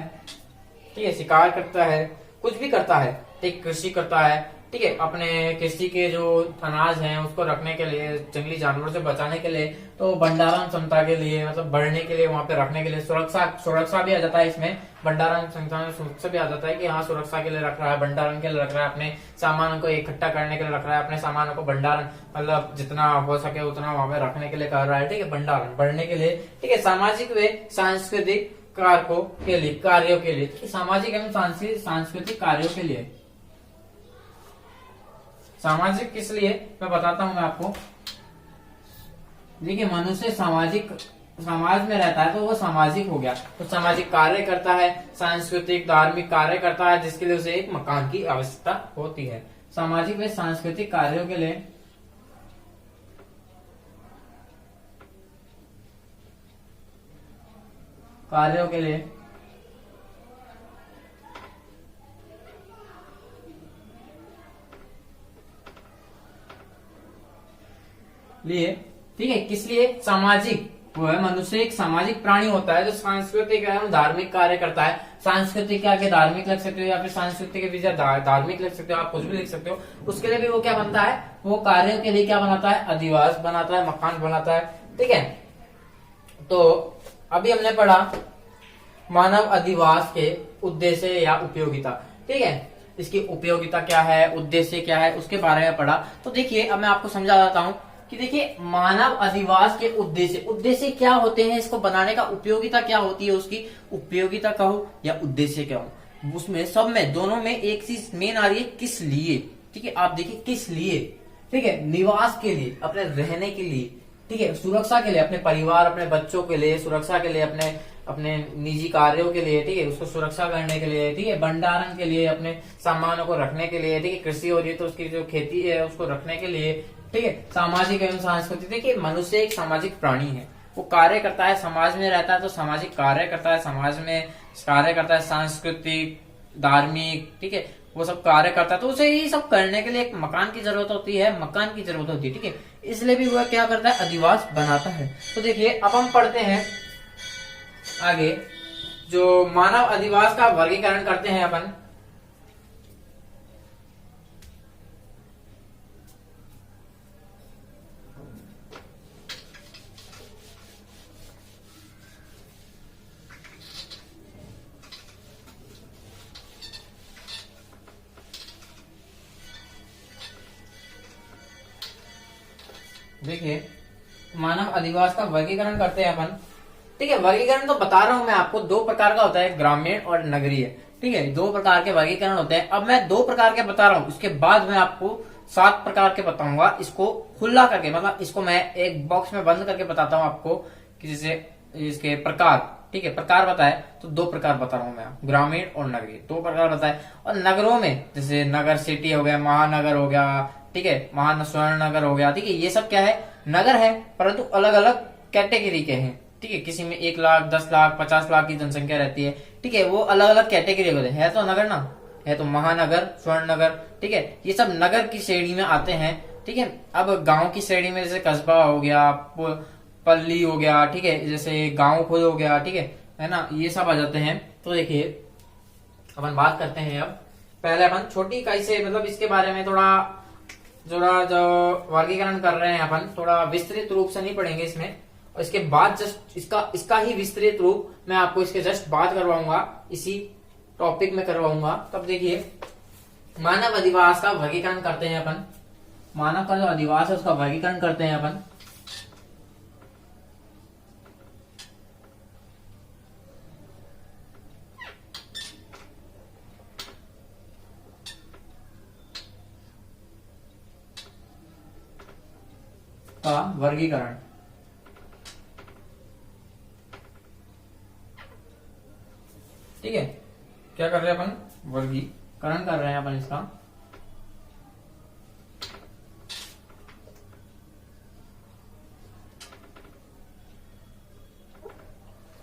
ठीक है, शिकार करता है, कुछ भी करता है, ठीक, कृषि करता है, ठीक है, अपने कृषि के जो अनाज हैं उसको रखने के लिए, जंगली जानवरों से बचाने के लिए, तो भंडारण क्षमता के लिए, मतलब बढ़ने के लिए, वहां पे रखने के लिए, सुरक्षा, सुरक्षा भी आ जाता है इसमें। भंडारण क्षमता में सुरक्षा भी आ जाता है कि हाँ, सुरक्षा के लिए रख रहा है, भंडारण के लिए रख रहा है, अपने सामानों को इकट्ठा करने के लिए रख रहा है, अपने सामानों को भंडारण मतलब जितना हो सके उतना वहां पे रखने के लिए कर रहा है, ठीक है, भंडारण बढ़ने के लिए, ठीक है। सामाजिक व सांस्कृतिक कारकों के लिए, कार्यों के लिए, सामाजिक एवं सांस्कृतिक कार्यों के लिए। सामाजिक किस लिए, मैं बताता हूं मैं आपको। देखिए, मनुष्य सामाजिक, समाज में रहता है तो वो सामाजिक हो गया, तो सामाजिक कार्य करता है, सांस्कृतिक धार्मिक कार्य करता है, जिसके लिए उसे एक मकान की आवश्यकता होती है। सामाजिक व सांस्कृतिक कार्यों के लिए, कार्यों के लिए लिए, ठीक है, किस लिए, सामाजिक, वो है मनुष्य एक सामाजिक प्राणी होता है जो सांस्कृतिक एवं धार्मिक कार्य करता है। सांस्कृतिक के आगे धार्मिक लग सकते हो या फिर सांस्कृतिक के पीछे धार्मिक लग सकते हो, आप कुछ भी लिख सकते हो। उसके लिए भी वो क्या बनता है, वो कार्यों के लिए क्या बनाता है, अधिवास बनाता है, मकान बनाता है, ठीक है। तो अभी हमने पढ़ा मानव अधिवास के उद्देश्य या उपयोगिता, ठीक है, इसकी उपयोगिता क्या है, उद्देश्य क्या है, उसके बारे में पढ़ा। तो देखिए अब मैं आपको समझा देता हूं कि देखिए मानव अधिवास के उद्देश्य क्या होते हैं, इसको बनाने का उपयोगिता क्या होती है, उसकी उपयोगिता कहो या उद्देश्य क्या हो, उसमें सब में दोनों में एक चीज मेन आ रही है, किस लिए, ठीक है। आप देखिए किस लिए, ठीक है, निवास के लिए, अपने रहने के लिए, ठीक है, सुरक्षा के लिए, अपने परिवार अपने बच्चों के लिए, सुरक्षा के लिए, अपने अपने निजी कार्यों के लिए, ठीक है, उसको सुरक्षा करने के लिए, ठीक है, भंडारण के लिए, अपने सामानों को रखने के लिए, ठीक है, कृषि हो रही है तो उसकी जो खेती है उसको रखने के लिए, ठीक है, सामाजिक एवं सांस्कृतिक। देखिए मनुष्य एक सामाजिक प्राणी है, वो कार्य करता है, समाज में रहता है तो सामाजिक कार्य करता है, समाज में कार्य करता है, सांस्कृतिक, धार्मिक, ठीक है, वो सब कार्य करता है। तो उसे ये सब करने के लिए एक मकान की जरूरत होती है, मकान की जरूरत होती है, ठीक है, इसलिए भी वह क्या करता है, अधिवास बनाता है। तो देखिए अब हम पढ़ते हैं आगे, जो मानव अधिवास का वर्गीकरण करते हैं अपन। देखिए मानव अधिवास का वर्गीकरण करते हैं अपन, ठीक है। वर्गीकरण तो बता रहा हूं मैं आपको, दो प्रकार का होता है, ग्रामीण और नगरीय, ठीक है, दो प्रकार के वर्गीकरण होते हैं। अब मैं दो प्रकार के बता रहा हूं, उसके बाद मैं आपको 7 प्रकार के बताऊंगा, इसको खुला करके, मतलब इसको मैं एक बॉक्स में बंद करके बताता हूं आपको कि जैसे इसके प्रकार, ठीक है, प्रकार बताए तो दो प्रकार बता रहा हूं मैं, ग्रामीण और नगरीय, दो प्रकार बताए। और नगरों में जैसे नगर सिटी हो गया, महानगर हो गया, ठीक है, महान स्वर्ण नगर हो गया, ठीक है, ये सब क्या है, नगर है, परंतु अलग अलग कैटेगरी के हैं, ठीक है, किसी में 1 लाख 10 लाख 50 लाख की जनसंख्या रहती है, ठीक है, वो अलग अलग कैटेगरी होते हैं, है तो नगर ना, है तो महानगर, स्वर्ण नगर, ठीक है, ये सब नगर की श्रेणी में आते हैं, ठीक है। अब गांव की श्रेणी में जैसे कस्बा हो गया, पल्ली हो गया, ठीक है, जैसे गांव खुद हो गया, ठीक है ना, ये सब आ जाते हैं। तो देखिए अपन बात करते हैं अब, पहले अपन छोटी इकाई से, मतलब इसके बारे में थोड़ा जो वर्गीकरण कर रहे हैं अपन, थोड़ा विस्तृत रूप से नहीं पढ़ेंगे इसमें, और इसके बाद जस्ट इसका ही विस्तृत रूप मैं आपको इसके जस्ट बात करवाऊंगा, इसी टॉपिक में करवाऊंगा। तब देखिए मानव अधिवास का वर्गीकरण करते हैं अपन, मानव का जो अधिवास है उसका वर्गीकरण करते हैं अपन। का वर्गीकरण, ठीक है, क्या कर रहे हैं अपन, वर्गीकरण कर रहे हैं अपन इसका।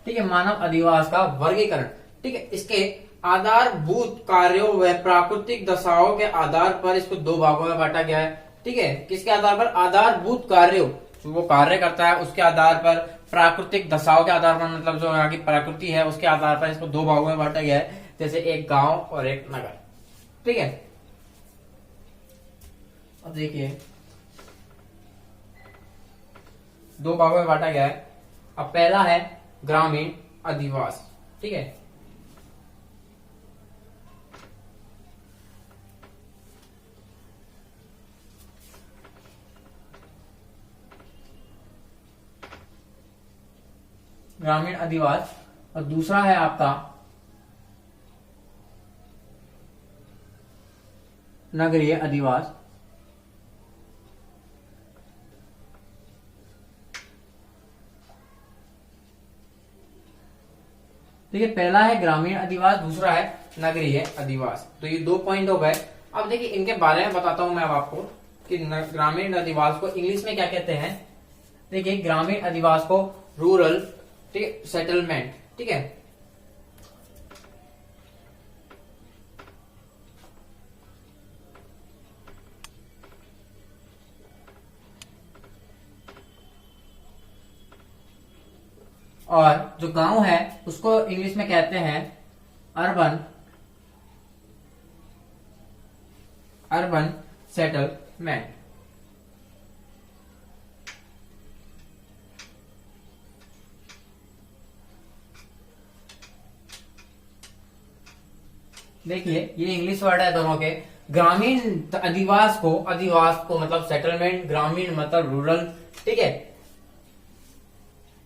ठीक है, मानव अधिवास का वर्गीकरण, ठीक है, इसके आधारभूत कार्यों व प्राकृतिक दशाओं के आधार पर इसको दो भागों में बांटा गया है, ठीक है, किसके आधार पर, आधारभूत कार्यों, जो वो कार्य करता है उसके आधार पर, प्राकृतिक दशाओं के आधार पर, मतलब जो यहाँ की प्रकृति है उसके आधार पर इसको दो भागों में बांटा गया है, जैसे एक गांव और एक नगर, ठीक है। अब देखिए दो भागों में बांटा गया है। अब पहला है ग्रामीण अधिवास, ठीक है, ग्रामीण अधिवास, और दूसरा है आपका नगरीय अधिवास। देखिए पहला है ग्रामीण अधिवास, दूसरा है नगरीय अधिवास, तो ये 2 पॉइंट हो गए। अब देखिए इनके बारे में बताता हूं मैं अब आपको कि ग्रामीण अधिवास को इंग्लिश में क्या कहते हैं। देखिए ग्रामीण अधिवास को रूरल, ठीक है, सेटलमेंट, ठीक है, और जो गांव है उसको इंग्लिश में कहते हैं अर्बन सेटलमेंट। देखिए ये इंग्लिश वर्ड है दोनों के। ग्रामीण अधिवास को मतलब सेटलमेंट, ग्रामीण मतलब रूरल, ठीक है।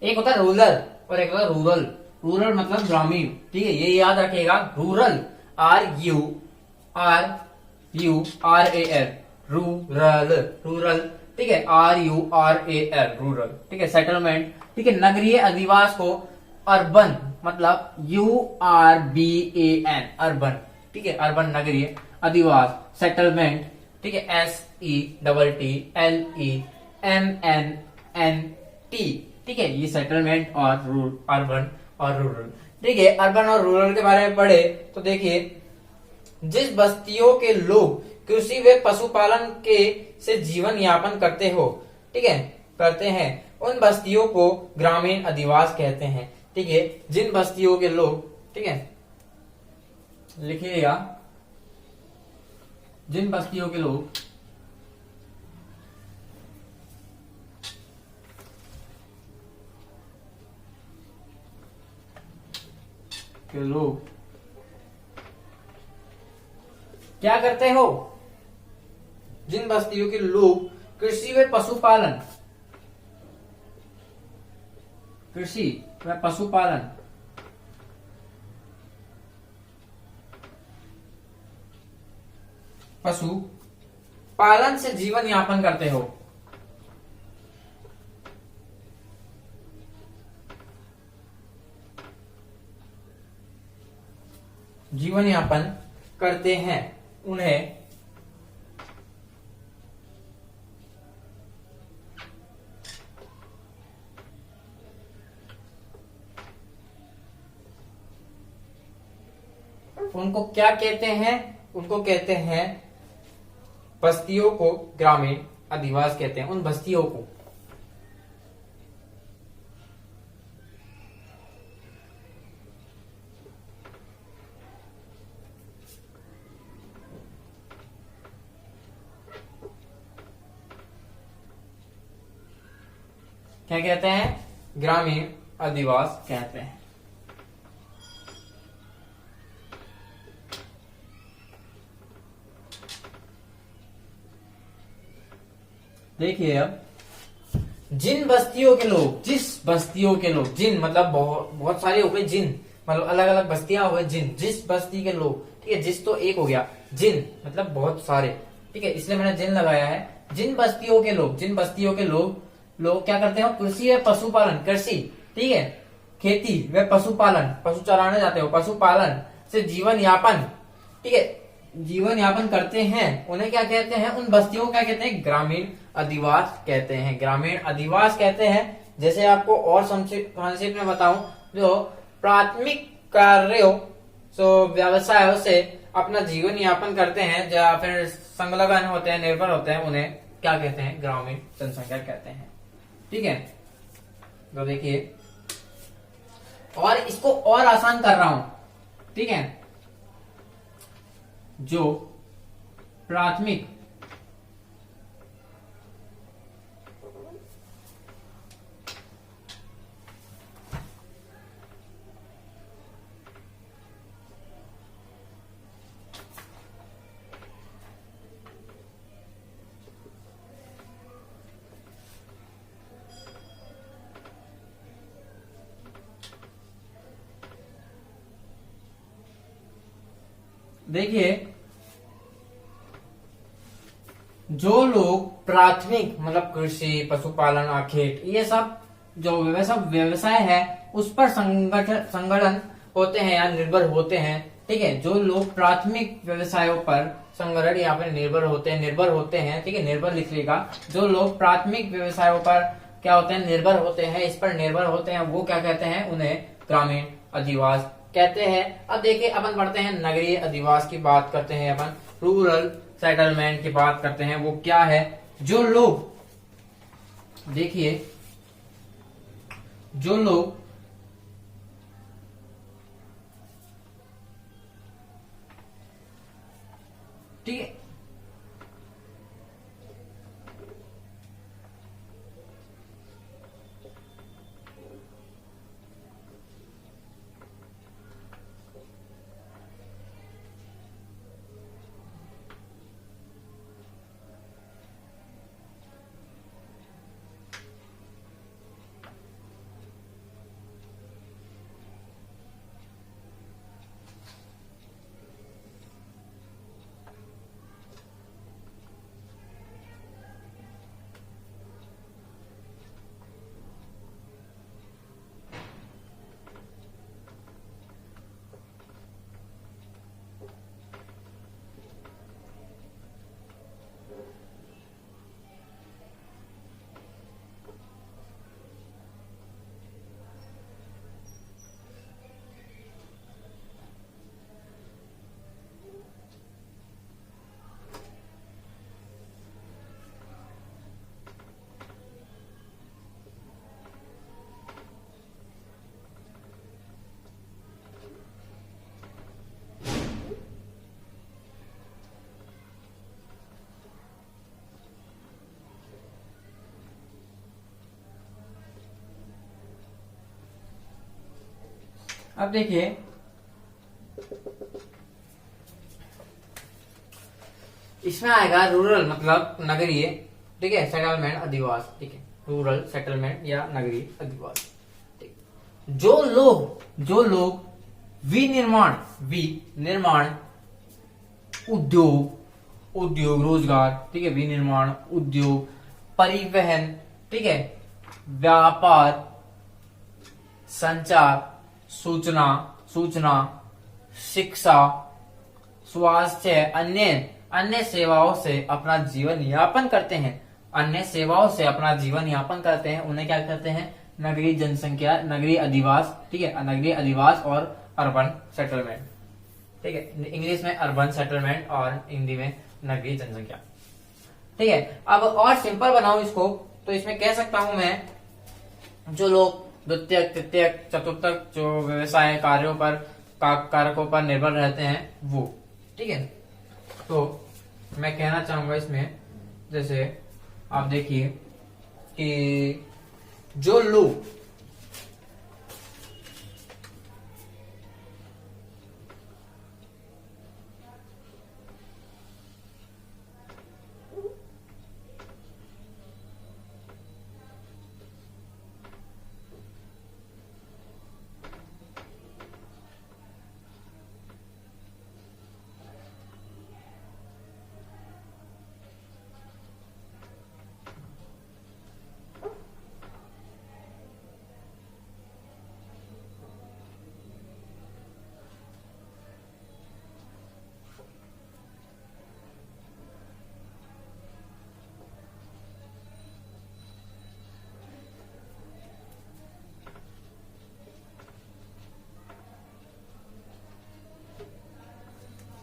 एक होता है रूरल और एक होता है रूरल। रूरल मतलब ग्रामीण, ठीक है, ये याद रखिएगा। रूरल RURAL रूरल, ठीक है, RURAL रूरल, ठीक है। सेटलमेंट, ठीक है। नगरीय अधिवास को अर्बन मतलब URBAN अर्बन, ठीक है, अर्बन नगरीय अधिवास। सेटलमेंट, ठीक है, SETTLEMNNT, ठीक है। ये सेटलमेंट और अर्बन और रूरल, ठीक है। अर्बन और रूरल के बारे में पढ़े तो देखिए, जिस बस्तियों के लोग कृषि व पशुपालन के से जीवन यापन करते हो, ठीक है, करते हैं, उन बस्तियों को ग्रामीण अधिवास कहते हैं, ठीक है। जिन बस्तियों के लोग, ठीक है, लिखिएगा, जिन बस्तियों के लोग क्या करते हो, जिन बस्तियों के लोग कृषि व पशुपालन पशुपालन से जीवन यापन करते हो, जीवन यापन करते हैं, उन्हें उनको क्या कहते हैं, उनको कहते हैं बस्तियों को ग्रामीण अधिवास कहते हैं, उन बस्तियों को। क्या कहते हैं, ग्रामीण अधिवास कहते हैं। देखिए अब, जिन बस्तियों के लोग, जिस बस्तियों के लोग, जिन मतलब बहुत सारे हो गए, जिन मतलब अलग अलग बस्तियां हो गई, जिन, जिस बस्ती के लोग, ठीक है, जिस तो एक हो गया, जिन मतलब बहुत सारे, ठीक है, इसलिए मैंने जिन लगाया है। जिन बस्तियों के लोग, जिन बस्तियों के लोग क्या करते हैं, कृषि व पशुपालन, कृषि, ठीक है, खेती व पशुपालन, पशु चराने जाते हो, पशुपालन से जीवन यापन, ठीक है, जीवन यापन करते हैं, उन्हें क्या कहते हैं, उन बस्तियों को क्या कहते हैं, ग्रामीण अधिवास कहते हैं, ग्रामीण अधिवास कहते हैं। जैसे आपको और संक्षिप्त में बताऊं, जो प्राथमिक कार्यों व्यवसायों से अपना जीवन यापन करते हैं, या फिर संलग्न होते हैं, निर्भर होते हैं, उन्हें क्या कहते हैं, ग्रामीण जनसंख्या कहते हैं, ठीक है। तो देखिए, और इसको और आसान कर रहा हूं, ठीक है, जो प्राथमिक देखिए, जो लोग प्राथमिक मतलब कृषि, पशुपालन, आखेट, ये सब जो व्यवसाय है उस पर संगठन होते हैं या निर्भर होते हैं, ठीक है। जो लोग प्राथमिक व्यवसायों पर संगठन यहाँ पे निर्भर होते हैं, ठीक है, निर्भर लिख लेगा। जो लोग प्राथमिक व्यवसायों पर क्या होते हैं, निर्भर होते हैं, इस पर निर्भर होते हैं, वो क्या कहते हैं, उन्हें ग्रामीण अधिवास कहते हैं। अब देखिए, अपन बढ़ते हैं नगरीय अधिवास की बात करते हैं, अपन रूरल सेटलमेंट की बात करते हैं। वो क्या है, जो लोग, देखिए, जो लोग अब देखिए इसमें आएगा रूरल मतलब नगरीय, ठीक है, सेटलमेंट अधिवास, ठीक है, रूरल सेटलमेंट या नगरीय अधिवास। ठीक, जो लोग विनिर्माण उद्योग रोजगार, ठीक है, विनिर्माण उद्योग परिवहन, ठीक है, व्यापार संचार सूचना शिक्षा स्वास्थ्य अन्य सेवाओं से अपना जीवन यापन करते हैं, उन्हें क्या कहते हैं, नगरीय जनसंख्या, नगरीय अधिवास, ठीक है, नगरीय अधिवास और अर्बन सेटलमेंट, ठीक है, इंग्लिश में अर्बन सेटलमेंट और हिंदी में नगरीय जनसंख्या, ठीक है। अब और सिंपल बनाऊं इसको तो इसमें कह सकता हूं मैं, जो लोग द्वितीयक तृतीयक चतुर्थक जो व्यवसाय कार्यों पर कारकों पर निर्भर रहते हैं वो, ठीक है। तो मैं कहना चाहूंगा इसमें, जैसे आप देखिए कि जो लोग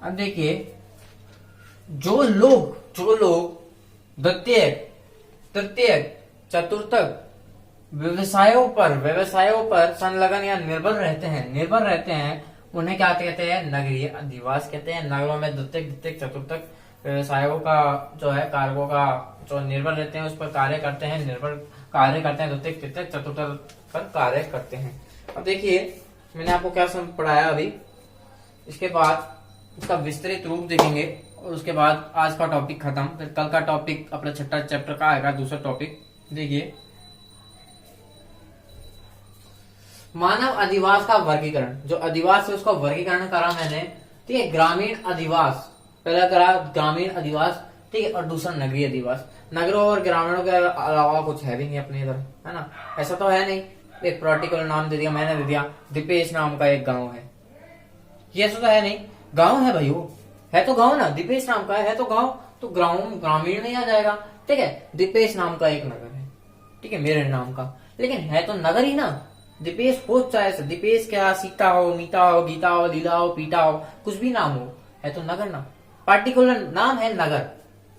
अब देखिए जो लोग द्वितीयक तृतीयक चतुर्थक व्यवसायों पर संलग्न या निर्भर रहते हैं उन्हें क्या कहते हैं, नगरीय अधिवास कहते हैं। नगरों में द्वितीयक चतुर्थक व्यवसायों का जो है कार्यों का जो निर्भर रहते हैं उस पर कार्य करते हैं, द्वितीयक तृतीयक चतुर्थक पर कार्य करते हैं। अब देखिए मैंने आपको क्या पढ़ाया अभी, इसके बाद इसका विस्तृत रूप देखेंगे और उसके बाद आज का टॉपिक खत्म। फिर कल का टॉपिक अपना छठा चैप्टर का आएगा, दूसरा टॉपिक देखिए मानव अधिवास का वर्गीकरण। जो अधिवास है उसका वर्गीकरण करा मैंने, ठीक है। ग्रामीण अधिवास पहला करा, ग्रामीण अधिवास, ठीक है, और दूसरा नगरीय अधिवास। नगरों और ग्रामीणों के अलावा कुछ है भी नहीं अपने इधर, है ना, ऐसा तो है नहीं। एक पर्टिकुलर नाम दे दिया मैंने, दे दिया दीपेश नाम का एक गाँव है, ये ऐसा तो है नहीं। गांव है भाई, वो है तो गांव ना, दीपेश नाम का है तो गांव, तो ग्रामीण नहीं आ जाएगा, ठीक है। दीपेश नाम का एक नगर है, ठीक है, मेरे नाम का, लेकिन है तो नगर ही ना। दीपेश हो चाहे दीपेश क्या, सीता हो, मीता हो, गीता हो, लीला हो, पीटा हो, कुछ भी नाम हो, है तो नगर ना। पार्टिकुलर नाम है नगर,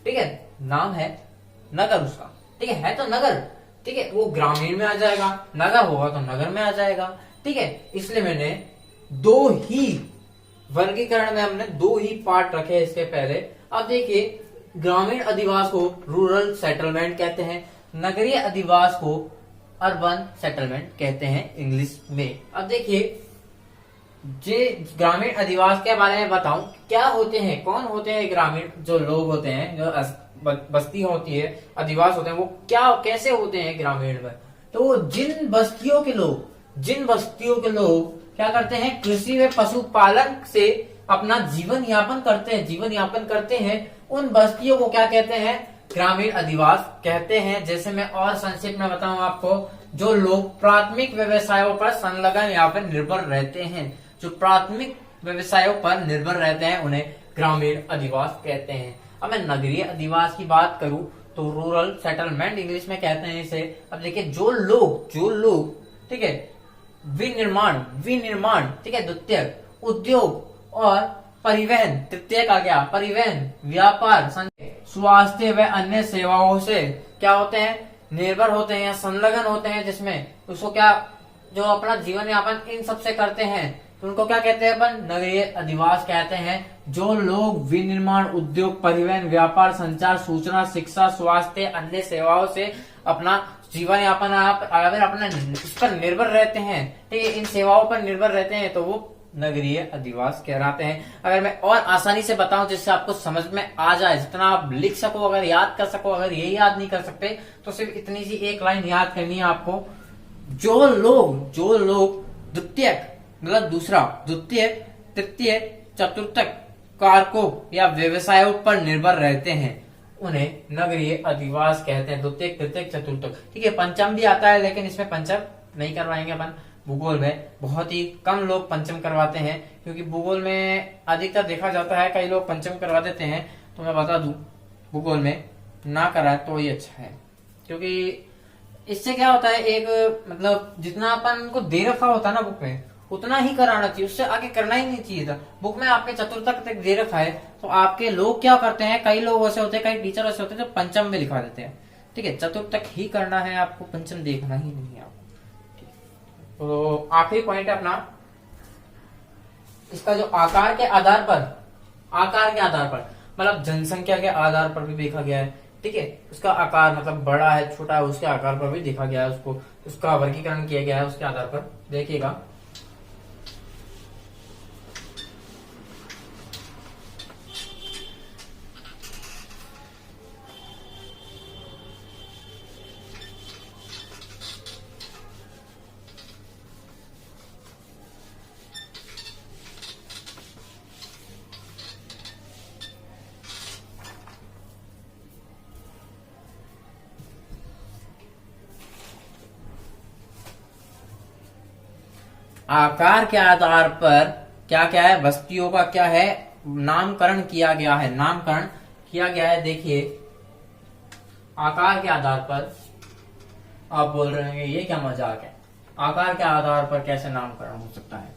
ठीक है, नाम है नगर उसका, ठीक है तो नगर, ठीक है। वो ग्रामीण में आ जाएगा, नगर होगा तो नगर में आ जाएगा, ठीक है। इसलिए मैंने दो ही वर्गीकरण में हमने दो ही पार्ट रखे इसके पहले। अब देखिए ग्रामीण अधिवास को रूरल सेटलमेंट कहते हैं, नगरीय अधिवास को अर्बन सेटलमेंट कहते हैं इंग्लिश में। अब देखिए जे ग्रामीण अधिवास के बारे में बताऊं, क्या होते हैं, कौन होते हैं ग्रामीण जो लोग होते हैं, जो बस्ती होती है, अधिवास होते हैं, वो क्या कैसे होते हैं ग्रामीण में। तो जिन बस्तियों के लोग क्या करते हैं, कृषि व पशुपालन से अपना जीवन यापन करते हैं, उन बस्तियों को क्या कहते हैं, ग्रामीण अधिवास कहते हैं। जैसे मैं और संक्षिप्त में बताऊं आपको, जो लोग प्राथमिक व्यवसायों पर संलग्न या फिर निर्भर रहते हैं, जो प्राथमिक व्यवसायों पर निर्भर रहते हैं उन्हें ग्रामीण अधिवास कहते हैं। अब मैं नगरीय अधिवास की बात करूं तो रूरल सेटलमेंट इंग्लिश में कहते हैं इसे। अब देखिए जो लोग, ठीक है, विनिर्माण, ठीक है, द्वितीयक उद्योग और परिवहन, तृतीयक आ गया परिवहन, व्यापार, स्वास्थ्य व अन्य सेवाओं से क्या होते हैं, निर्भर होते हैं या संलग्न होते हैं, जिसमें उसको क्या जो अपना जीवन यापन इन सब से करते हैं, तो उनको क्या कहते हैं अपन, नगरीय अधिवास कहते हैं। जो लोग विनिर्माण उद्योग परिवहन व्यापार संचार सूचना शिक्षा स्वास्थ्य अन्य सेवाओं से अपना जीवन यापन आप अगर अपना इस पर निर्भर रहते हैं, ठीक है, इन सेवाओं पर निर्भर रहते हैं, तो वो नगरीय अधिवास कहलाते हैं। अगर मैं और आसानी से बताऊं जिससे आपको समझ में आ जाए, जितना आप लिख सको, अगर याद कर सको, अगर ये याद नहीं कर सकते तो सिर्फ इतनी सी एक लाइन याद करनी है आपको। जो लोग द्वितीयक मतलब दूसरा, द्वितीयक, तृतीय, चतुर्थक कारकों या व्यवसायों पर निर्भर रहते हैं उन्हें नगरीय अधिवास कहते हैं। द्वितीयक, तृतीयक, चतुर्थक, ठीक है। पंचम भी आता है लेकिन इसमें पंचम नहीं करवाएंगे अपन। भूगोल में बहुत ही कम लोग पंचम करवाते हैं, क्योंकि भूगोल में अधिकतर देखा जाता है कई लोग पंचम करवा देते हैं। तो मैं बता दूं, भूगोल में ना कराए तो ही अच्छा है, क्योंकि इससे क्या होता है, एक मतलब जितना अपन को दे रखा होता है ना बुक में, उतना ही कराना चाहिए, उससे आगे करना ही नहीं चाहिए था। बुक में आपके चतुर्थक तक दे रखा है, तो आपके लोग क्या करते हैं, कई लोग ऐसे होते हैं, कई टीचर ऐसे होते हैं जो पंचम में लिखवा देते हैं, ठीक है। चतुर्थक ही करना है आपको, पंचम देखना ही नहीं है आपको। तो आखिरी पॉइंट है अपना, इसका जो आकार के आधार पर मतलब जनसंख्या के आधार पर भी देखा गया है, ठीक है। उसका आकार मतलब बड़ा है छोटा है, उसके आकार पर भी देखा गया है, उसको उसका वर्गीकरण किया गया है उसके आधार पर। देखिएगा, आकार के आधार पर क्या क्या है, बस्तियों का क्या है, नामकरण किया गया है। देखिए, आकार के आधार पर आप बोल रहे हैं ये क्या मजाक है, आकार के आधार पर कैसे नामकरण हो सकता है।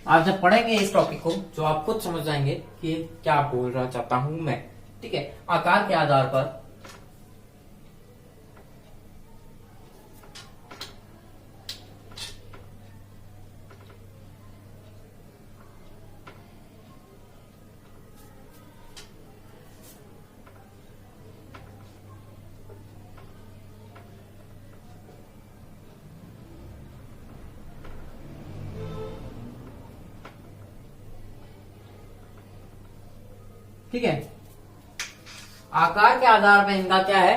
आप जब पढ़ेंगे इस टॉपिक को, जो आप खुद समझ जाएंगे कि क्या बोलना चाहता हूं मैं, ठीक है। आकार के आधार पर ठीक है, आकार के आधार पर इनका क्या है,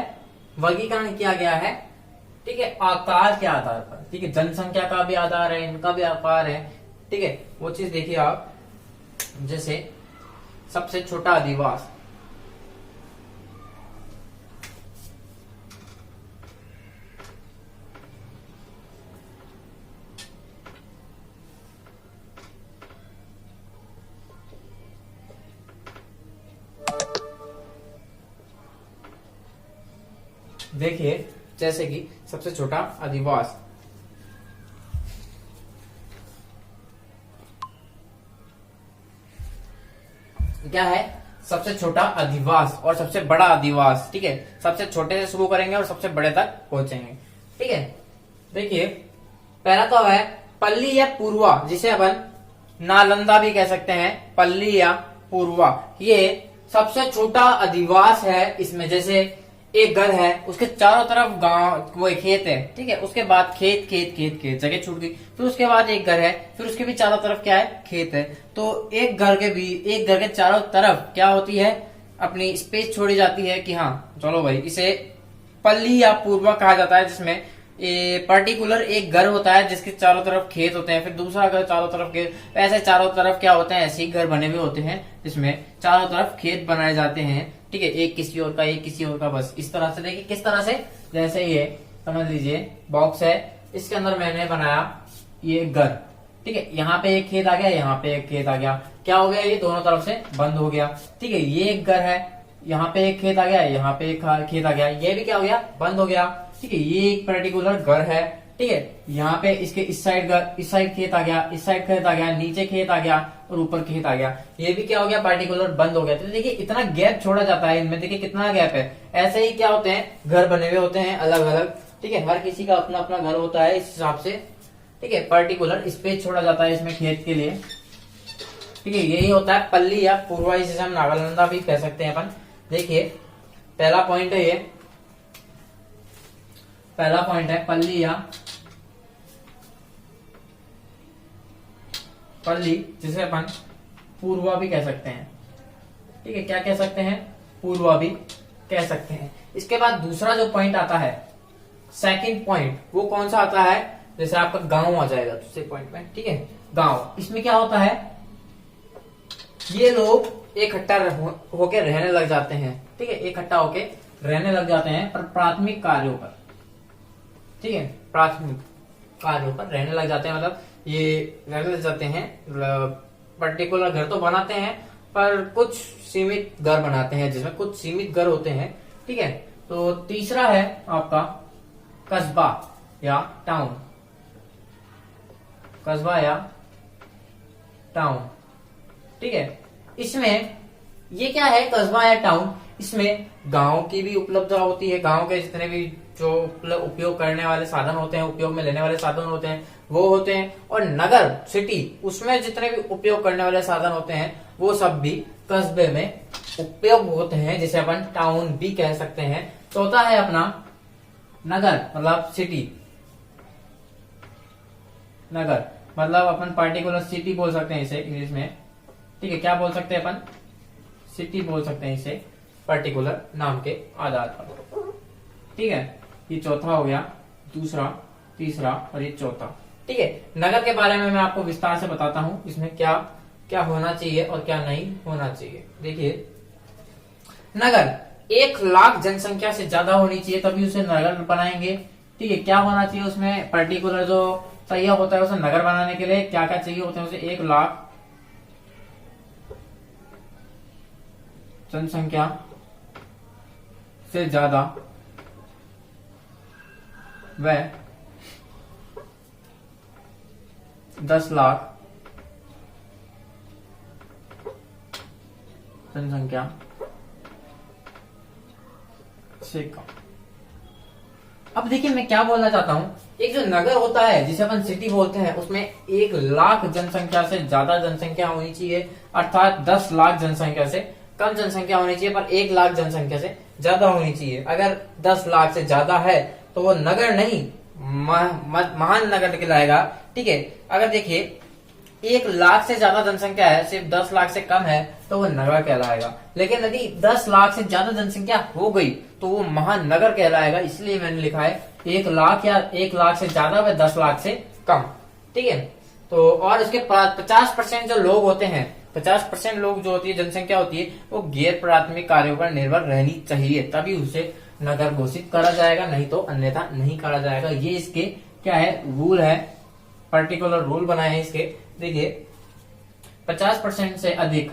वर्गीकरण किया गया है, ठीक है। आकार के आधार पर, ठीक है, जनसंख्या का भी आधार है, इनका भी आकार है, ठीक है। वो चीज देखिए आप, जैसे सबसे छोटा अधिवास, देखिए जैसे कि सबसे छोटा अधिवास, क्या है, सबसे छोटा अधिवास और सबसे बड़ा अधिवास, ठीक है। सबसे छोटे से शुरू करेंगे और सबसे बड़े तक पहुंचेंगे, ठीक है। देखिए, पहला तो है पल्ली या पूर्वा, जिसे अपन नालंदा भी कह सकते हैं, पल्ली या पूर्वा, ये सबसे छोटा अधिवास है। इसमें जैसे एक घर है, उसके चारों तरफ गांव, वो खेत है, ठीक है। उसके बाद खेत खेत खेत खेत, जगह छूट गई, फिर उसके बाद एक घर है, फिर उसके भी चारों तरफ क्या है, खेत है। तो एक घर के चारों तरफ क्या होती है, अपनी स्पेस छोड़ी जाती है कि हाँ चलो भाई, इसे पल्ली या पूर्वा कहा जाता है, जिसमें पर्टिकुलर एक घर होता है जिसके चारों तरफ खेत होते हैं, फिर दूसरा घर चारों तरफ खेत, ऐसे चारों तरफ क्या होते हैं, ऐसे ही घर बने हुए होते हैं जिसमें चारों तरफ खेत बनाए जाते हैं, ठीक है। एक किसी और का, एक किसी और का, बस इस तरह से। देखिए किस तरह से, जैसे ये समझ लीजिए बॉक्स है, इसके अंदर मैंने बनाया ये घर, ठीक है। यहाँ पे एक खेत आ गया, यहाँ पे एक खेत आ गया, क्या हो गया, ये दोनों तरफ से बंद हो गया, ठीक है। ये एक घर है, यहाँ पे एक खेत आ गया, यहाँ पे एक खेत आ गया, ये भी क्या हो गया, बंद हो गया, ठीक है। ये एक पर्टिकुलर घर है, ठीक है। यहाँ पे इसके इस साइड घर, इस साइड खेत आ गया, इस साइड खेत आ गया, नीचे खेत आ गया और ऊपर खेत आ गया, ये भी क्या हो गया, पर्टिकुलर बंद हो गया। तो देखिए इतना गैप छोड़ा जाता है इनमें, देखिए कितना गैप है। ऐसे ही क्या होते हैं, घर बने हुए होते हैं अलग अलग, ठीक है। हर किसी का अपना अपना घर होता है इस हिसाब से, ठीक है। पर्टिकुलर स्पेस छोड़ा जाता है इसमें खेत के लिए, ठीक है। यही होता है पल्ली या पूर्वा, जिसे हम नागालैंडा भी कह सकते हैं अपन। देखिए पहला पॉइंट है ये, पहला पॉइंट है पल्ली या पल्ली, जिसे अपन पूर्वा भी कह सकते हैं। ठीक है, क्या कह सकते हैं? पूर्वा भी कह सकते हैं। इसके बाद दूसरा जो पॉइंट आता है, सेकंड पॉइंट, वो कौन सा आता है? जैसे आपका गांव आ जाएगा दूसरे पॉइंट में। ठीक है, गांव, इसमें क्या होता है? ये लोग इकट्ठा होके रहने लग जाते हैं। ठीक है, इकट्ठा होके रहने लग जाते हैं पर प्राथमिक कार्यों पर। ठीक है, प्राथमिक कार्यों पर रहने लग जाते हैं, मतलब ये रहने लग जाते हैं। पर्टिकुलर घर तो बनाते हैं पर कुछ सीमित घर बनाते हैं, जिसमें कुछ सीमित घर होते हैं। ठीक है, तो तीसरा है आपका कस्बा या टाउन। कस्बा या टाउन। ठीक है, इसमें ये क्या है? कस्बा या टाउन, इसमें गांव की भी उपलब्धता होती है। गांव के जितने भी जो उपयोग करने वाले साधन होते हैं, उपयोग में लेने वाले साधन होते हैं, वो होते हैं। और नगर, सिटी, उसमें जितने भी उपयोग करने वाले साधन होते हैं, वो सब भी कस्बे में उपयोग होते हैं, जिसे अपन टाउन भी कह सकते हैं। चौथा है अपना नगर, मतलब सिटी। नगर मतलब अपन पर्टिकुलर सिटी बोल सकते हैं इसे इंग्लिश में। ठीक है, क्या बोल सकते हैं अपन? सिटी बोल सकते हैं इसे पर्टिकुलर नाम के आधार पर। ठीक है, ये चौथा हो गया, दूसरा, तीसरा और ये चौथा। ठीक है, नगर के बारे में मैं आपको विस्तार से बताता हूं, इसमें क्या क्या होना चाहिए और क्या नहीं होना चाहिए। देखिए, नगर 1 लाख जनसंख्या से ज्यादा होनी चाहिए, तभी उसे नगर बनाएंगे। ठीक है, क्या होना चाहिए उसमें? पर्टिकुलर जो चाहिए होता है उसे नगर बनाने के लिए क्या क्या चाहिए होते हैं उसे? 1 लाख जनसंख्या से ज्यादा व 10 लाख जनसंख्या से कम। अब देखिए मैं क्या बोलना चाहता हूं, एक जो नगर होता है जिसे अपन सिटी बोलते हैं, उसमें 1 लाख जनसंख्या से ज्यादा जनसंख्या होनी चाहिए, अर्थात 10 लाख जनसंख्या से कम जनसंख्या होनी चाहिए, पर 1 लाख जनसंख्या से ज्यादा होनी चाहिए। अगर 10 लाख से ज्यादा है तो वो नगर नहीं, महान नगर कहलाएगा। ठीक है, अगर देखिए 1 लाख से ज्यादा जनसंख्या है, सिर्फ 10 लाख से कम है, तो वो नगर कहलाएगा। लेकिन यदि 10 लाख से ज्यादा जनसंख्या हो गई तो वो महानगर कहलाएगा। इसलिए मैंने लिखा है 1 लाख या 1 लाख से ज्यादा व 10 लाख से कम। ठीक है, तो और इसके 50% जो लोग होते हैं, 50% लोग जो होती है जनसंख्या होती है, वो गैर प्राथमिक कार्यों पर निर्भर रहनी चाहिए, तभी उसे नगर घोषित करा जाएगा, नहीं तो अन्यथा नहीं करा जाएगा। ये इसके क्या है? रूल है, पर्टिकुलर रूल बनाए हैं इसके। देखिए 50% से अधिक,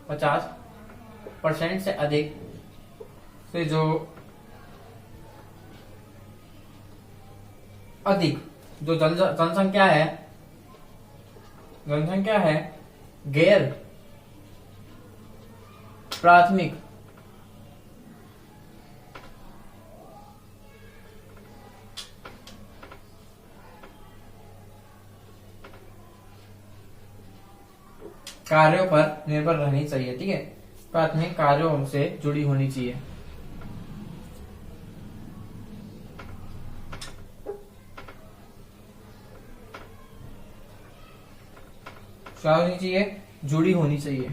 50% से अधिक से जो अधिक जो जनसंख्या है गैर प्राथमिक कार्यों पर निर्भर रहनी चाहिए। ठीक है, प्राथमिक कार्यों से जुड़ी होनी चाहिए, क्या होनी चाहिए? जुड़ी होनी चाहिए।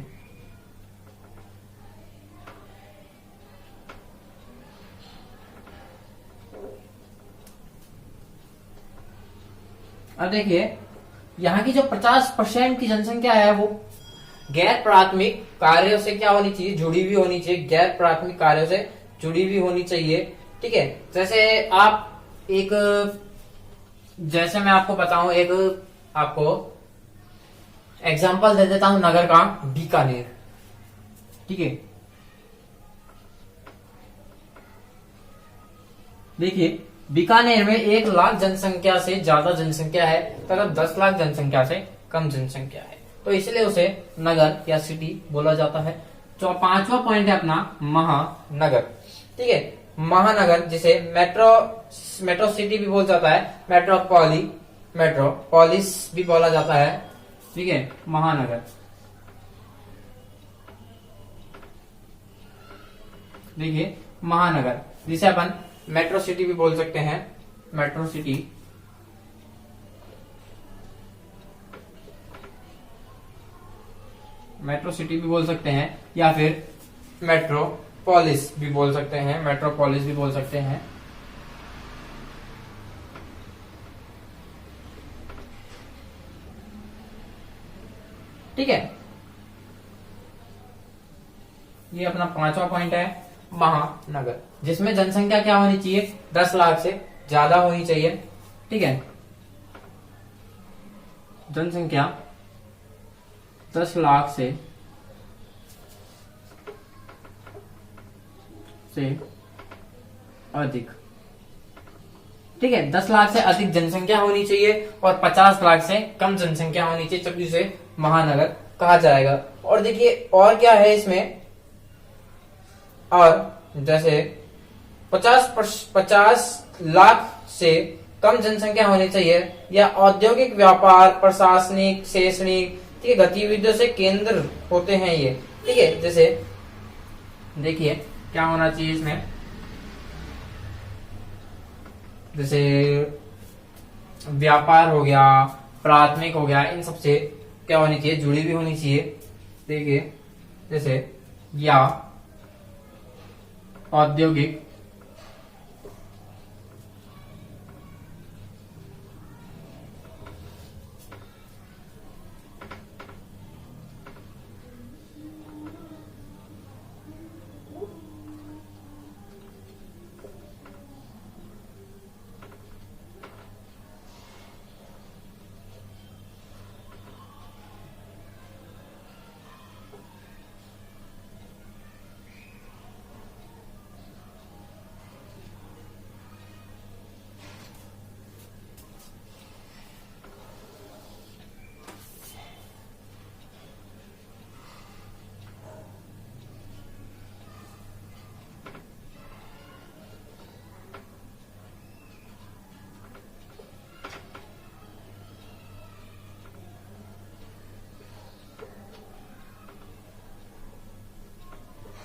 अब देखिए यहाँ की जो 50% की जनसंख्या है वो गैर प्राथमिक कार्यों से क्या होनी चाहिए? जुड़ी हुई होनी चाहिए, गैर प्राथमिक कार्यों से जुड़ी हुई होनी चाहिए। ठीक है, जैसे आप एक, जैसे मैं आपको बताऊं, एक आपको एग्जांपल दे देता हूं नगर का, बीकानेर। ठीक है, देखिए बीकानेर में 1 लाख जनसंख्या से ज्यादा जनसंख्या है, तथा 10 लाख जनसंख्या से कम जनसंख्या है, तो इसलिए उसे नगर या सिटी बोला जाता है। तो 5वां पॉइंट है अपना महानगर। ठीक है, महानगर जिसे मेट्रो सिटी भी बोला जाता है, मेट्रोपोलिस भी बोला जाता है। ठीक है, महानगर। देखिए महानगर जिसे अपन मेट्रो सिटी भी बोल सकते हैं, मेट्रो सिटी, मेट्रो सिटी भी बोल सकते हैं, या फिर मेट्रोपोलिस भी बोल सकते हैं, मेट्रोपोलिस भी बोल सकते हैं। ठीक है, ये अपना 5वां पॉइंट है, महानगर, जिसमें जनसंख्या क्या होनी चाहिए, 10 लाख से ज्यादा होनी चाहिए। ठीक है, जनसंख्या 10 लाख से अधिक। ठीक है, 10 लाख से अधिक जनसंख्या होनी चाहिए और 50 लाख से कम जनसंख्या होनी चाहिए, तभी उसे महानगर कहा जाएगा। और देखिए और क्या है इसमें, और जैसे 50 लाख से कम जनसंख्या होनी चाहिए, या औद्योगिक, व्यापार, प्रशासनिक, शैक्षणिक, ठीक है, गतिविधियों से केंद्र होते हैं ये। ठीक है, जैसे देखिए क्या होना चाहिए इसमें, जैसे व्यापार हो गया, प्राथमिक हो गया, इन सबसे क्या होनी चाहिए, जुड़ी भी होनी चाहिए। देखिए जैसे या औद्योगिक,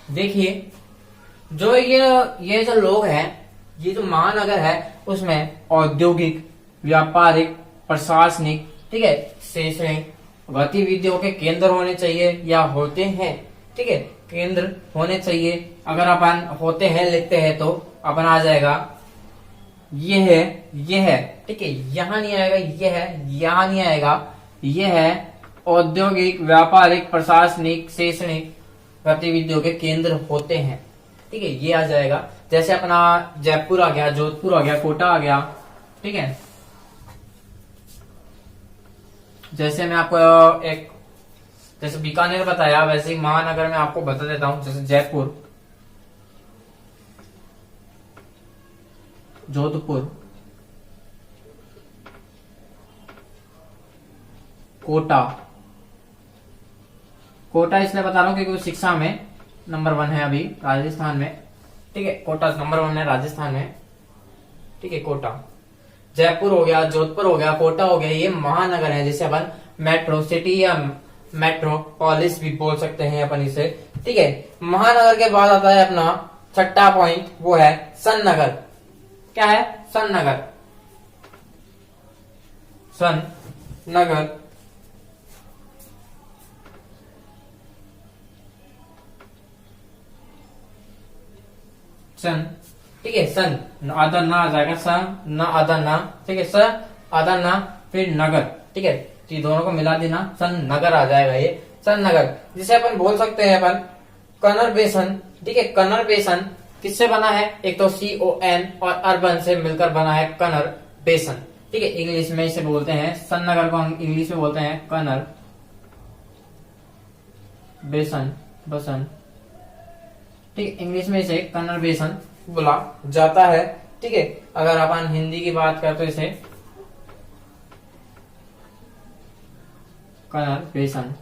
देखिए जो ये जो लोग हैं, ये जो महानगर है उसमें औद्योगिक, व्यापारिक, प्रशासनिक, ठीक है, शैक्षणिक गतिविधियों के केंद्र होने चाहिए या होते हैं। ठीक है, केंद्र होने चाहिए। अगर अपन होते हैं लिखते हैं तो अपन आ जाएगा ये है। ठीक है, यहां नहीं आएगा, ये है, यहां नहीं आएगा, ये है औद्योगिक, व्यापारिक, प्रशासनिक, शैक्षणिक गतिविधियों के केंद्र होते हैं। ठीक है, ये आ जाएगा। जैसे अपना जयपुर आ गया, जोधपुर आ गया, कोटा आ गया। ठीक है, जैसे मैं आपको एक जैसे बीकानेर बताया, वैसे ही महानगर में आपको बता देता हूं, जैसे जयपुर, जोधपुर, कोटा इसलिए बता रहा हूं क्योंकि शिक्षा में नंबर 1 है अभी राजस्थान में। ठीक है, कोटा नंबर 1 है राजस्थान में। ठीक है, कोटा, जयपुर हो गया, जोधपुर हो गया, कोटा हो गया, ये महानगर है, जिसे अपन मेट्रो सिटी या मेट्रोपोलिस भी बोल सकते हैं अपन इसे। ठीक है, महानगर के बाद आता है अपना 6वां पॉइंट, वो है सन नगर। क्या है? सन नगर। सन नगर सन, ठीक है, सन आधा ना आ जाएगा, सन ना आधा ना, ठीक है, स आधा ना फिर नगर। ठीक है, तो दोनों को मिला देना, सन नगर आ जाएगा ये, सन नगर, जिसे अपन बोल सकते हैं अपन कनर बेसन। ठीक है, कनर बेसन किससे बना है? एक तो CON और अर्बन से मिलकर बना है कनर बेसन। ठीक है, इंग्लिश में इसे बोलते हैं, सन नगर को हम इंग्लिश में बोलते हैं कनर बेसन, बसन। ठीक है, इंग्लिश में इसे कन्नड़ बेसन बोला जाता है। ठीक है, अगर अपन हिंदी की बात करें तो इसे कन्नड़ बेसन,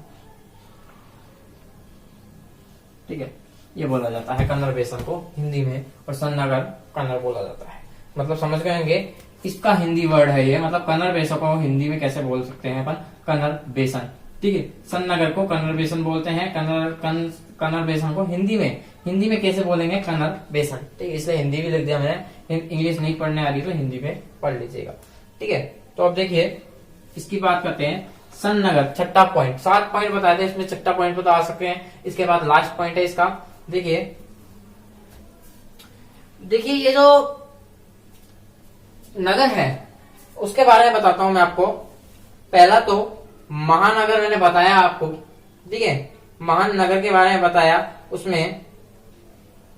ठीक है, ये बोला जाता है कन्नड़ बेसन को हिंदी में, और सन नगर कन्नड़ बोला जाता है। मतलब समझ गए, इसका हिंदी वर्ड है ये, मतलब कन्नड़ बेसन को हिंदी में कैसे बोल सकते हैं अपन? कन्नड़ बेसन। ठीक है, सन नगर को कन्नड़ बेसन बोलते हैं, कन्नड़ बेसन को हिंदी में हिंदी में कैसे बोलेंगे, कन्नड़ बेसन। ठीक है, इसलिए हिंदी भी लिख दिया मैंने। इंग्लिश नहीं पढ़ने आ रही तो हिंदी में पढ़ लीजिएगा। ठीक है, तो अब देखिए इसकी बात करते हैं। सन्नगर, छठा पॉइंट, 7 पॉइंट बताए थे, इसमें छठा पॉइंट बता सकते हैं। इसके बाद लास्ट पॉइंट है इसका। देखिए ये जो नगर है उसके बारे में बताता हूं मैं आपको। पहला तो महानगर मैंने बताया आपको। ठीक है, महानगर के बारे में बताया, उसमें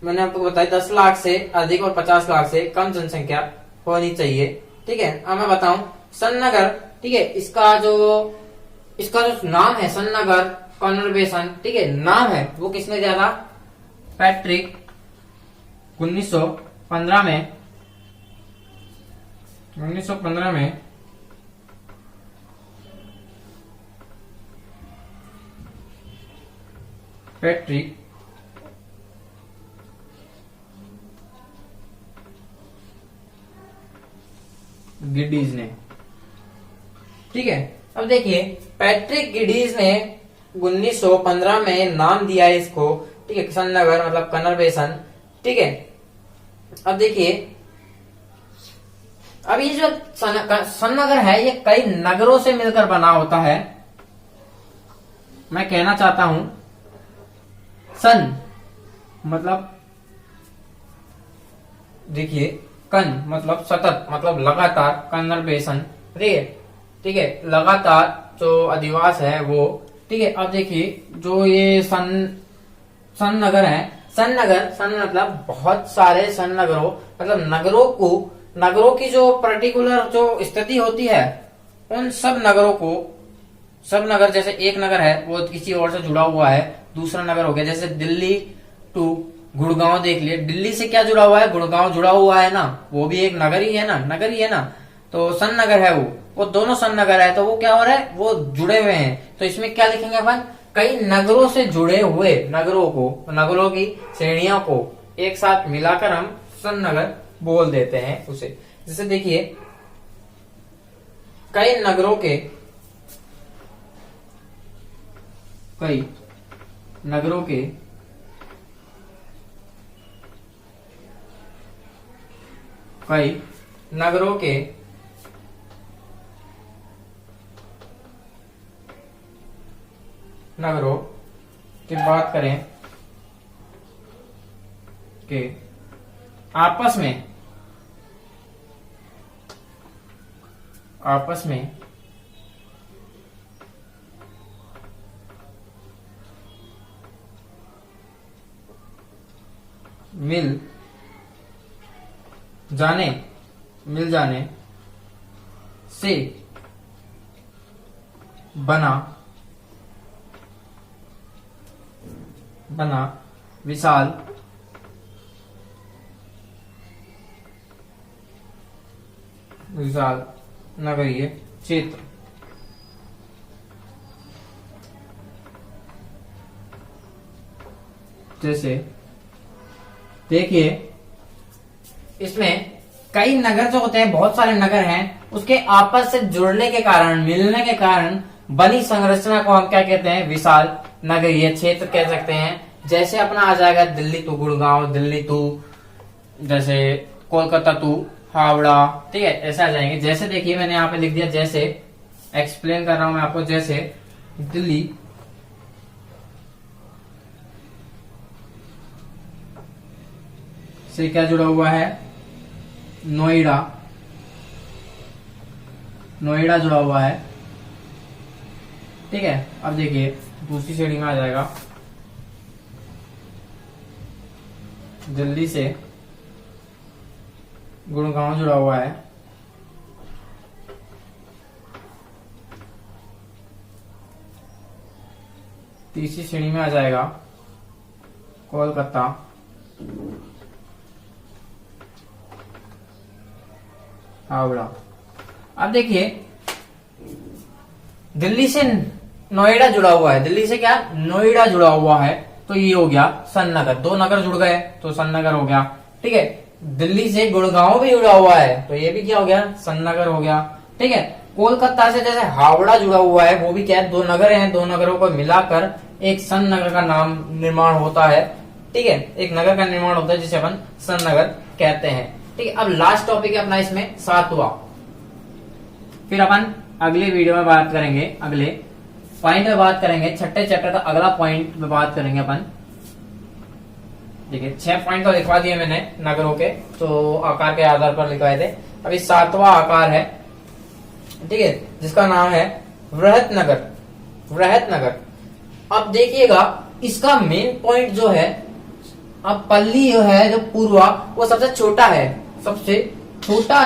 मैंने आपको बताया 10 लाख से अधिक और 50 लाख से कम जनसंख्या होनी चाहिए। ठीक है, अब मैं बताऊं सन्नगर। ठीक है, इसका जो नाम है सन्नगर कन्नड़ बेसन, ठीक है, नाम है वो किसने दिया था? पैट्रिक 1915 में पैट्रिक गिडीज ने। ठीक है, अब देखिए पैट्रिक गिडीज ने 1915 में नाम दिया है इसको। ठीक है, सन्नगर मतलब कन्नड़ बेसन। ठीक है, अब देखिए अब ये जो सन्नगर है ये कई नगरों से मिलकर बना होता है। मैं कहना चाहता हूं सन मतलब, देखिए कन मतलब सतत मतलब लगातार, कन्नड़ बेसन। ठीक है, लगातार जो अधिवास है वो। ठीक है, अब देखिए जो ये सन नगर है, सन मतलब बहुत सारे सन नगरों मतलब नगरों की जो पर्टिकुलर जो स्थिति होती है उन सब नगर, जैसे एक नगर है वो किसी और से जुड़ा हुआ है, दूसरा नगर हो गया जैसे दिल्ली टू गुड़गांव। देख लिए दिल्ली से क्या जुड़ा हुआ है, गुड़गांव जुड़ा हुआ है ना, वो भी एक नगर ही है ना। तो सन नगर है वो दोनों सन नगर है, तो वो क्या हो रहा है, वो जुड़े हुए हैं। तो इसमें क्या लिखेंगे अपन, कई नगरों से जुड़े हुए नगरों की श्रेणियों को एक साथ मिलाकर हम सन नगर बोल देते हैं उसे। जैसे देखिए कई नगरों के नगरों की बात करें कि आपस में मिल जाने से बना विशाल नगरीय क्षेत्र। जैसे देखिए इसमें कई नगर जो होते हैं, बहुत सारे नगर हैं, उसके आपस से जुड़ने के कारण, मिलने के कारण बनी संरचना को हम क्या कहते हैं, विशाल नगरीय क्षेत्र कह सकते हैं। जैसे अपना आ जाएगा दिल्ली टू गुड़गांव, दिल्ली टू जैसे कोलकाता टू हावड़ा। ठीक है, ऐसे आ जाएंगे। जैसे देखिए मैंने यहाँ पे लिख दिया, जैसे एक्सप्लेन कर रहा हूं मैं आपको। जैसे दिल्ली से क्या जुड़ा हुआ है, नोएडा जुड़ा हुआ है। ठीक है, अब देखिए दूसरी श्रेणी में आ जाएगा, दिल्ली से गुड़गांव जुड़ा हुआ है। तीसरी श्रेणी में आ जाएगा कोलकाता हावड़ा। अब देखिए दिल्ली से नोएडा जुड़ा हुआ है, दिल्ली से क्या नोएडा जुड़ा हुआ है, तो ये हो गया सन्नगर। 2 नगर जुड़ गए तो सन्नगर हो गया। ठीक है, दिल्ली से गुड़गांव भी जुड़ा हुआ है तो ये भी क्या हो गया, सन्नगर हो गया। ठीक है, कोलकाता से जैसे हावड़ा जुड़ा हुआ है, वो भी क्या है, 2 नगर हैं, 2 नगरों को मिलाकर एक सन्नगर का नाम निर्माण होता है। ठीक है, एक नगर का निर्माण होता है जिसे अपन संनगर कहते हैं। ठीक है, अब लास्ट टॉपिक है अपना इसमें 7वां। फिर अपन अगले वीडियो में बात करेंगे, अगले पॉइंट में बात करेंगे, छठे चैप्टर का अगला पॉइंट में बात करेंगे अपन। देखिए 6 पॉइंट तो लिखवा दिए मैंने नगरों के, तो आकार के आधार पर लिखवाए थे। अभी 7वां आकार है, ठीक है, जिसका नाम है वृहत नगर। वृहत नगर। अब देखिएगा इसका मेन पॉइंट जो है, अब पल्ली जो है, जो पूर्वा, वो सबसे छोटा है, सबसे छोटा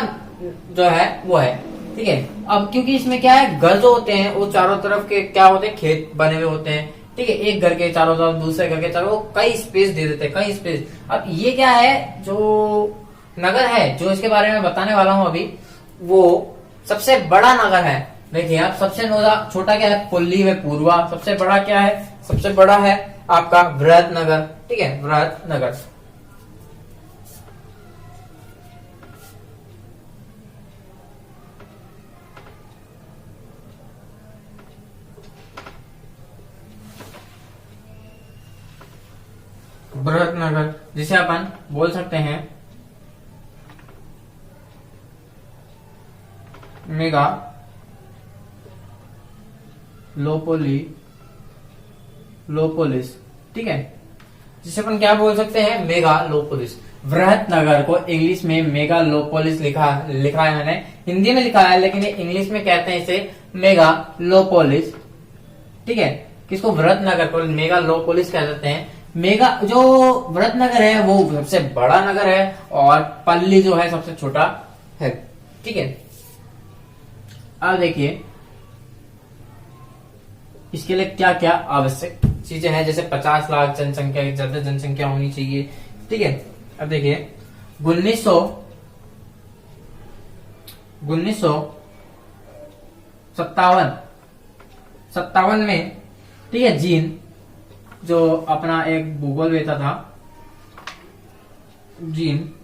जो है वो है। ठीक है, अब क्योंकि इसमें क्या है, घर जो होते हैं वो चारों तरफ के क्या होते हैं, खेत बने हुए होते हैं। ठीक है, एक घर के चारों तरफ, दूसरे घर के चारों, वो कई स्पेस दे देते हैं, कई स्पेस। अब ये क्या है, जो नगर है, जो इसके बारे में बताने वाला हूं अभी, वो सबसे बड़ा नगर है। देखिए आप, सबसे छोटा क्या है, पुल्ली में पूर्वा। सबसे बड़ा क्या है, सबसे बड़ा है आपका वृहत नगर। ठीक है, वृहत नगर। वृहत नगर, जिसे अपन बोल सकते हैं मेगा लोपोलिस। ठीक है, जिसे अपन क्या बोल सकते हैं, मेगालोपोलिस। वृहत नगर को इंग्लिश में मेगालोपोलिस लिखा है मैंने, हिंदी में लिखा है, लेकिन इंग्लिश में कहते हैं इसे मेगालोपोलिस। ठीक है, किसको, वृहत नगर को मेगालोपोलिस कह देते हैं। जो वृहत नगर है वो सबसे बड़ा नगर है, और पल्ली जो है सबसे छोटा है। ठीक है, अब देखिए इसके लिए क्या क्या आवश्यक चीजें हैं, जैसे 50 लाख जनसंख्या, ज्यादा जनसंख्या होनी चाहिए। ठीक है, अब देखिए 1957 में, ठीक है, जीन जो अपना एक भूगोल वेता था, जीन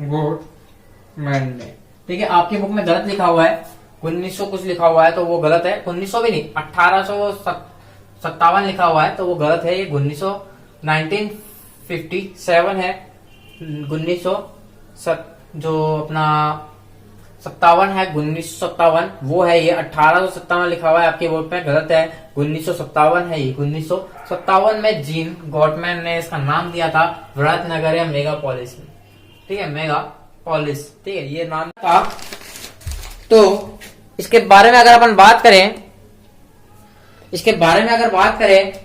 गोटमैन ने, ठीक है, आपकी बुक में गलत लिखा हुआ है, 1900 कुछ लिखा हुआ है तो वो गलत है। 1900 भी नहीं, 1857 लिखा हुआ है तो वो गलत है। ये 1957 है। 1900 जो अपना 57 है, 1957 वो है। ये 1857 लिखा हुआ है आपकी बोर्ड पे, गलत है। 1957 है ये। 1957 में जीन गॉटमैन ने इसका नाम दिया था वृहत नगर या मेगापोलिस। ठीक है, मेगापोलिस। ठीक है, ये नाम था। तो इसके बारे में अगर अपन बात करें,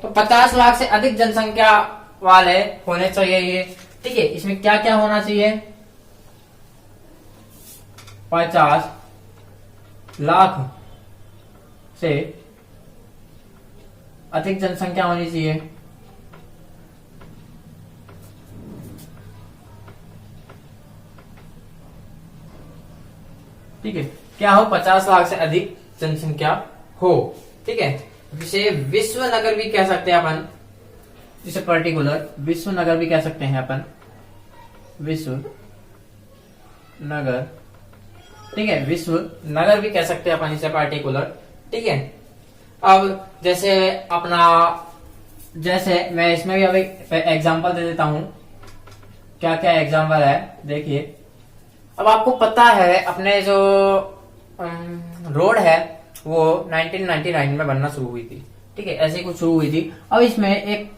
तो 50 लाख से अधिक जनसंख्या वाले होने चाहिए ये। ठीक है, इसमें क्या क्या होना चाहिए, 50 लाख से अधिक जनसंख्या होनी चाहिए। ठीक है, क्या हो, 50 लाख से अधिक जनसंख्या हो। ठीक है, जिसे विश्व नगर भी कह सकते हैं अपन, जिसे पर्टिकुलर विश्व नगर भी कह सकते हैं अपन, विश्व नगर। ठीक है, विश्व नगर भी कह सकते हैं अपन इसे, पर्टिकुलर। ठीक है, अब जैसे मैं इसमें भी अब एक एग्जांपल दे देता हूं। क्या क्या एग्जांपल है, देखिए। अब आपको पता है अपने जो रोड है वो 1999 में बनना शुरू हुई थी। ठीक है, ऐसे कुछ शुरू हुई थी। अब इसमें एक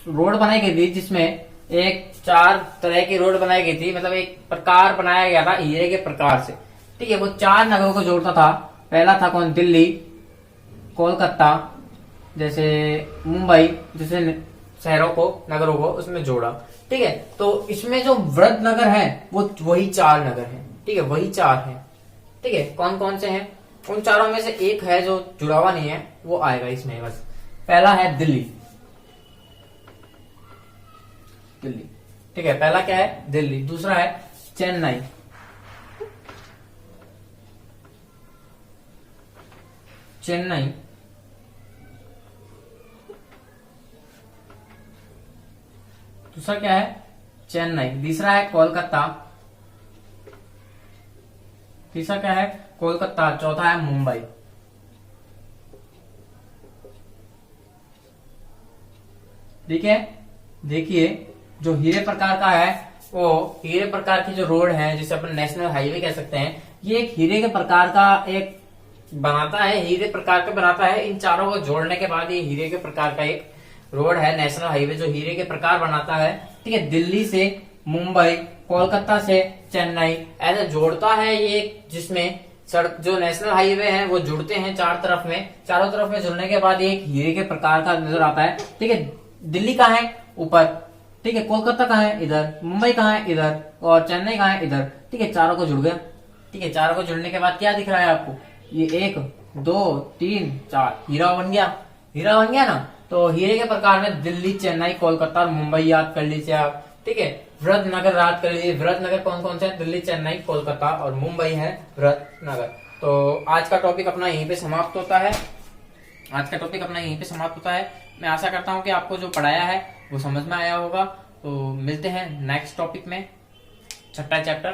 रोड बनाई गई थी, जिसमें एक 4 तरह की रोड बनाई गई थी, मतलब एक प्रकार बनाया गया था हीरे के प्रकार से। ठीक है, वो 4 नगरों को जोड़ता था। पहला था कौन, दिल्ली, कोलकाता, जैसे मुंबई, जैसे शहरों को, नगरों को उसमें जोड़ा। ठीक है, तो इसमें जो वृहत नगर है वो वही 4 नगर हैं। ठीक है, वही 4 हैं। ठीक है, कौन कौन से हैं, उन चारों में से एक है जो जुड़ा हुआ नहीं है, वो आएगा इसमें बस। पहला है दिल्ली। ठीक है, पहला क्या है, दिल्ली। दूसरा है चेन्नई। दूसरा क्या है, चेन्नई। तीसरा है कोलकाता। तीसरा क्या है, कोलकाता। चौथा है मुंबई। ठीक है। देखिए जो हीरे प्रकार का है, वो हीरे प्रकार की जो रोड है जिसे अपन नेशनल हाईवे कह सकते हैं, ये एक हीरे के प्रकार का एक बनाता है, हीरे प्रकार का बनाता है। इन चारों को जोड़ने के बाद ये हीरे के प्रकार का एक रोड है, नेशनल हाईवे, जो हीरे के प्रकार बनाता है। ठीक है, दिल्ली से मुंबई, कोलकाता से चेन्नई ऐसे जोड़ता है ये, जिसमें सड़क जो नेशनल हाईवे है वो जुड़ते हैं चारों तरफ में जुड़ने के बाद ये एक हीरे के प्रकार का नजर आता है। ठीक है, दिल्ली कहाँ है? ऊपर। ठीक है, कोलकाता कहाँ है? इधर। मुंबई कहाँ है? इधर। और चेन्नई कहाँ है? इधर। ठीक है, चारों को जुड़ गया। ठीक है, चारों को जुड़ने के बाद क्या दिख रहा है आपको? ये 1 2 3 4 हीरा बन गया। हीरा बन गया ना। तो हीरे के प्रकार में दिल्ली, चेन्नई, कोलकाता और मुंबई याद कर लीजिए आप। ठीक है, वृद्धनगर याद कर लीजिए। वृद्धनगर कौन कौन से हैं? दिल्ली, चेन्नई, कोलकाता और मुंबई है वृद्धनगर। तो आज का टॉपिक अपना यहीं पे समाप्त होता है। मैं आशा करता हूँ कि आपको जो पढ़ाया है वो समझ में आया होगा। तो मिलते हैं नेक्स्ट टॉपिक में, छठा चैप्टर।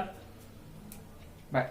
बाय।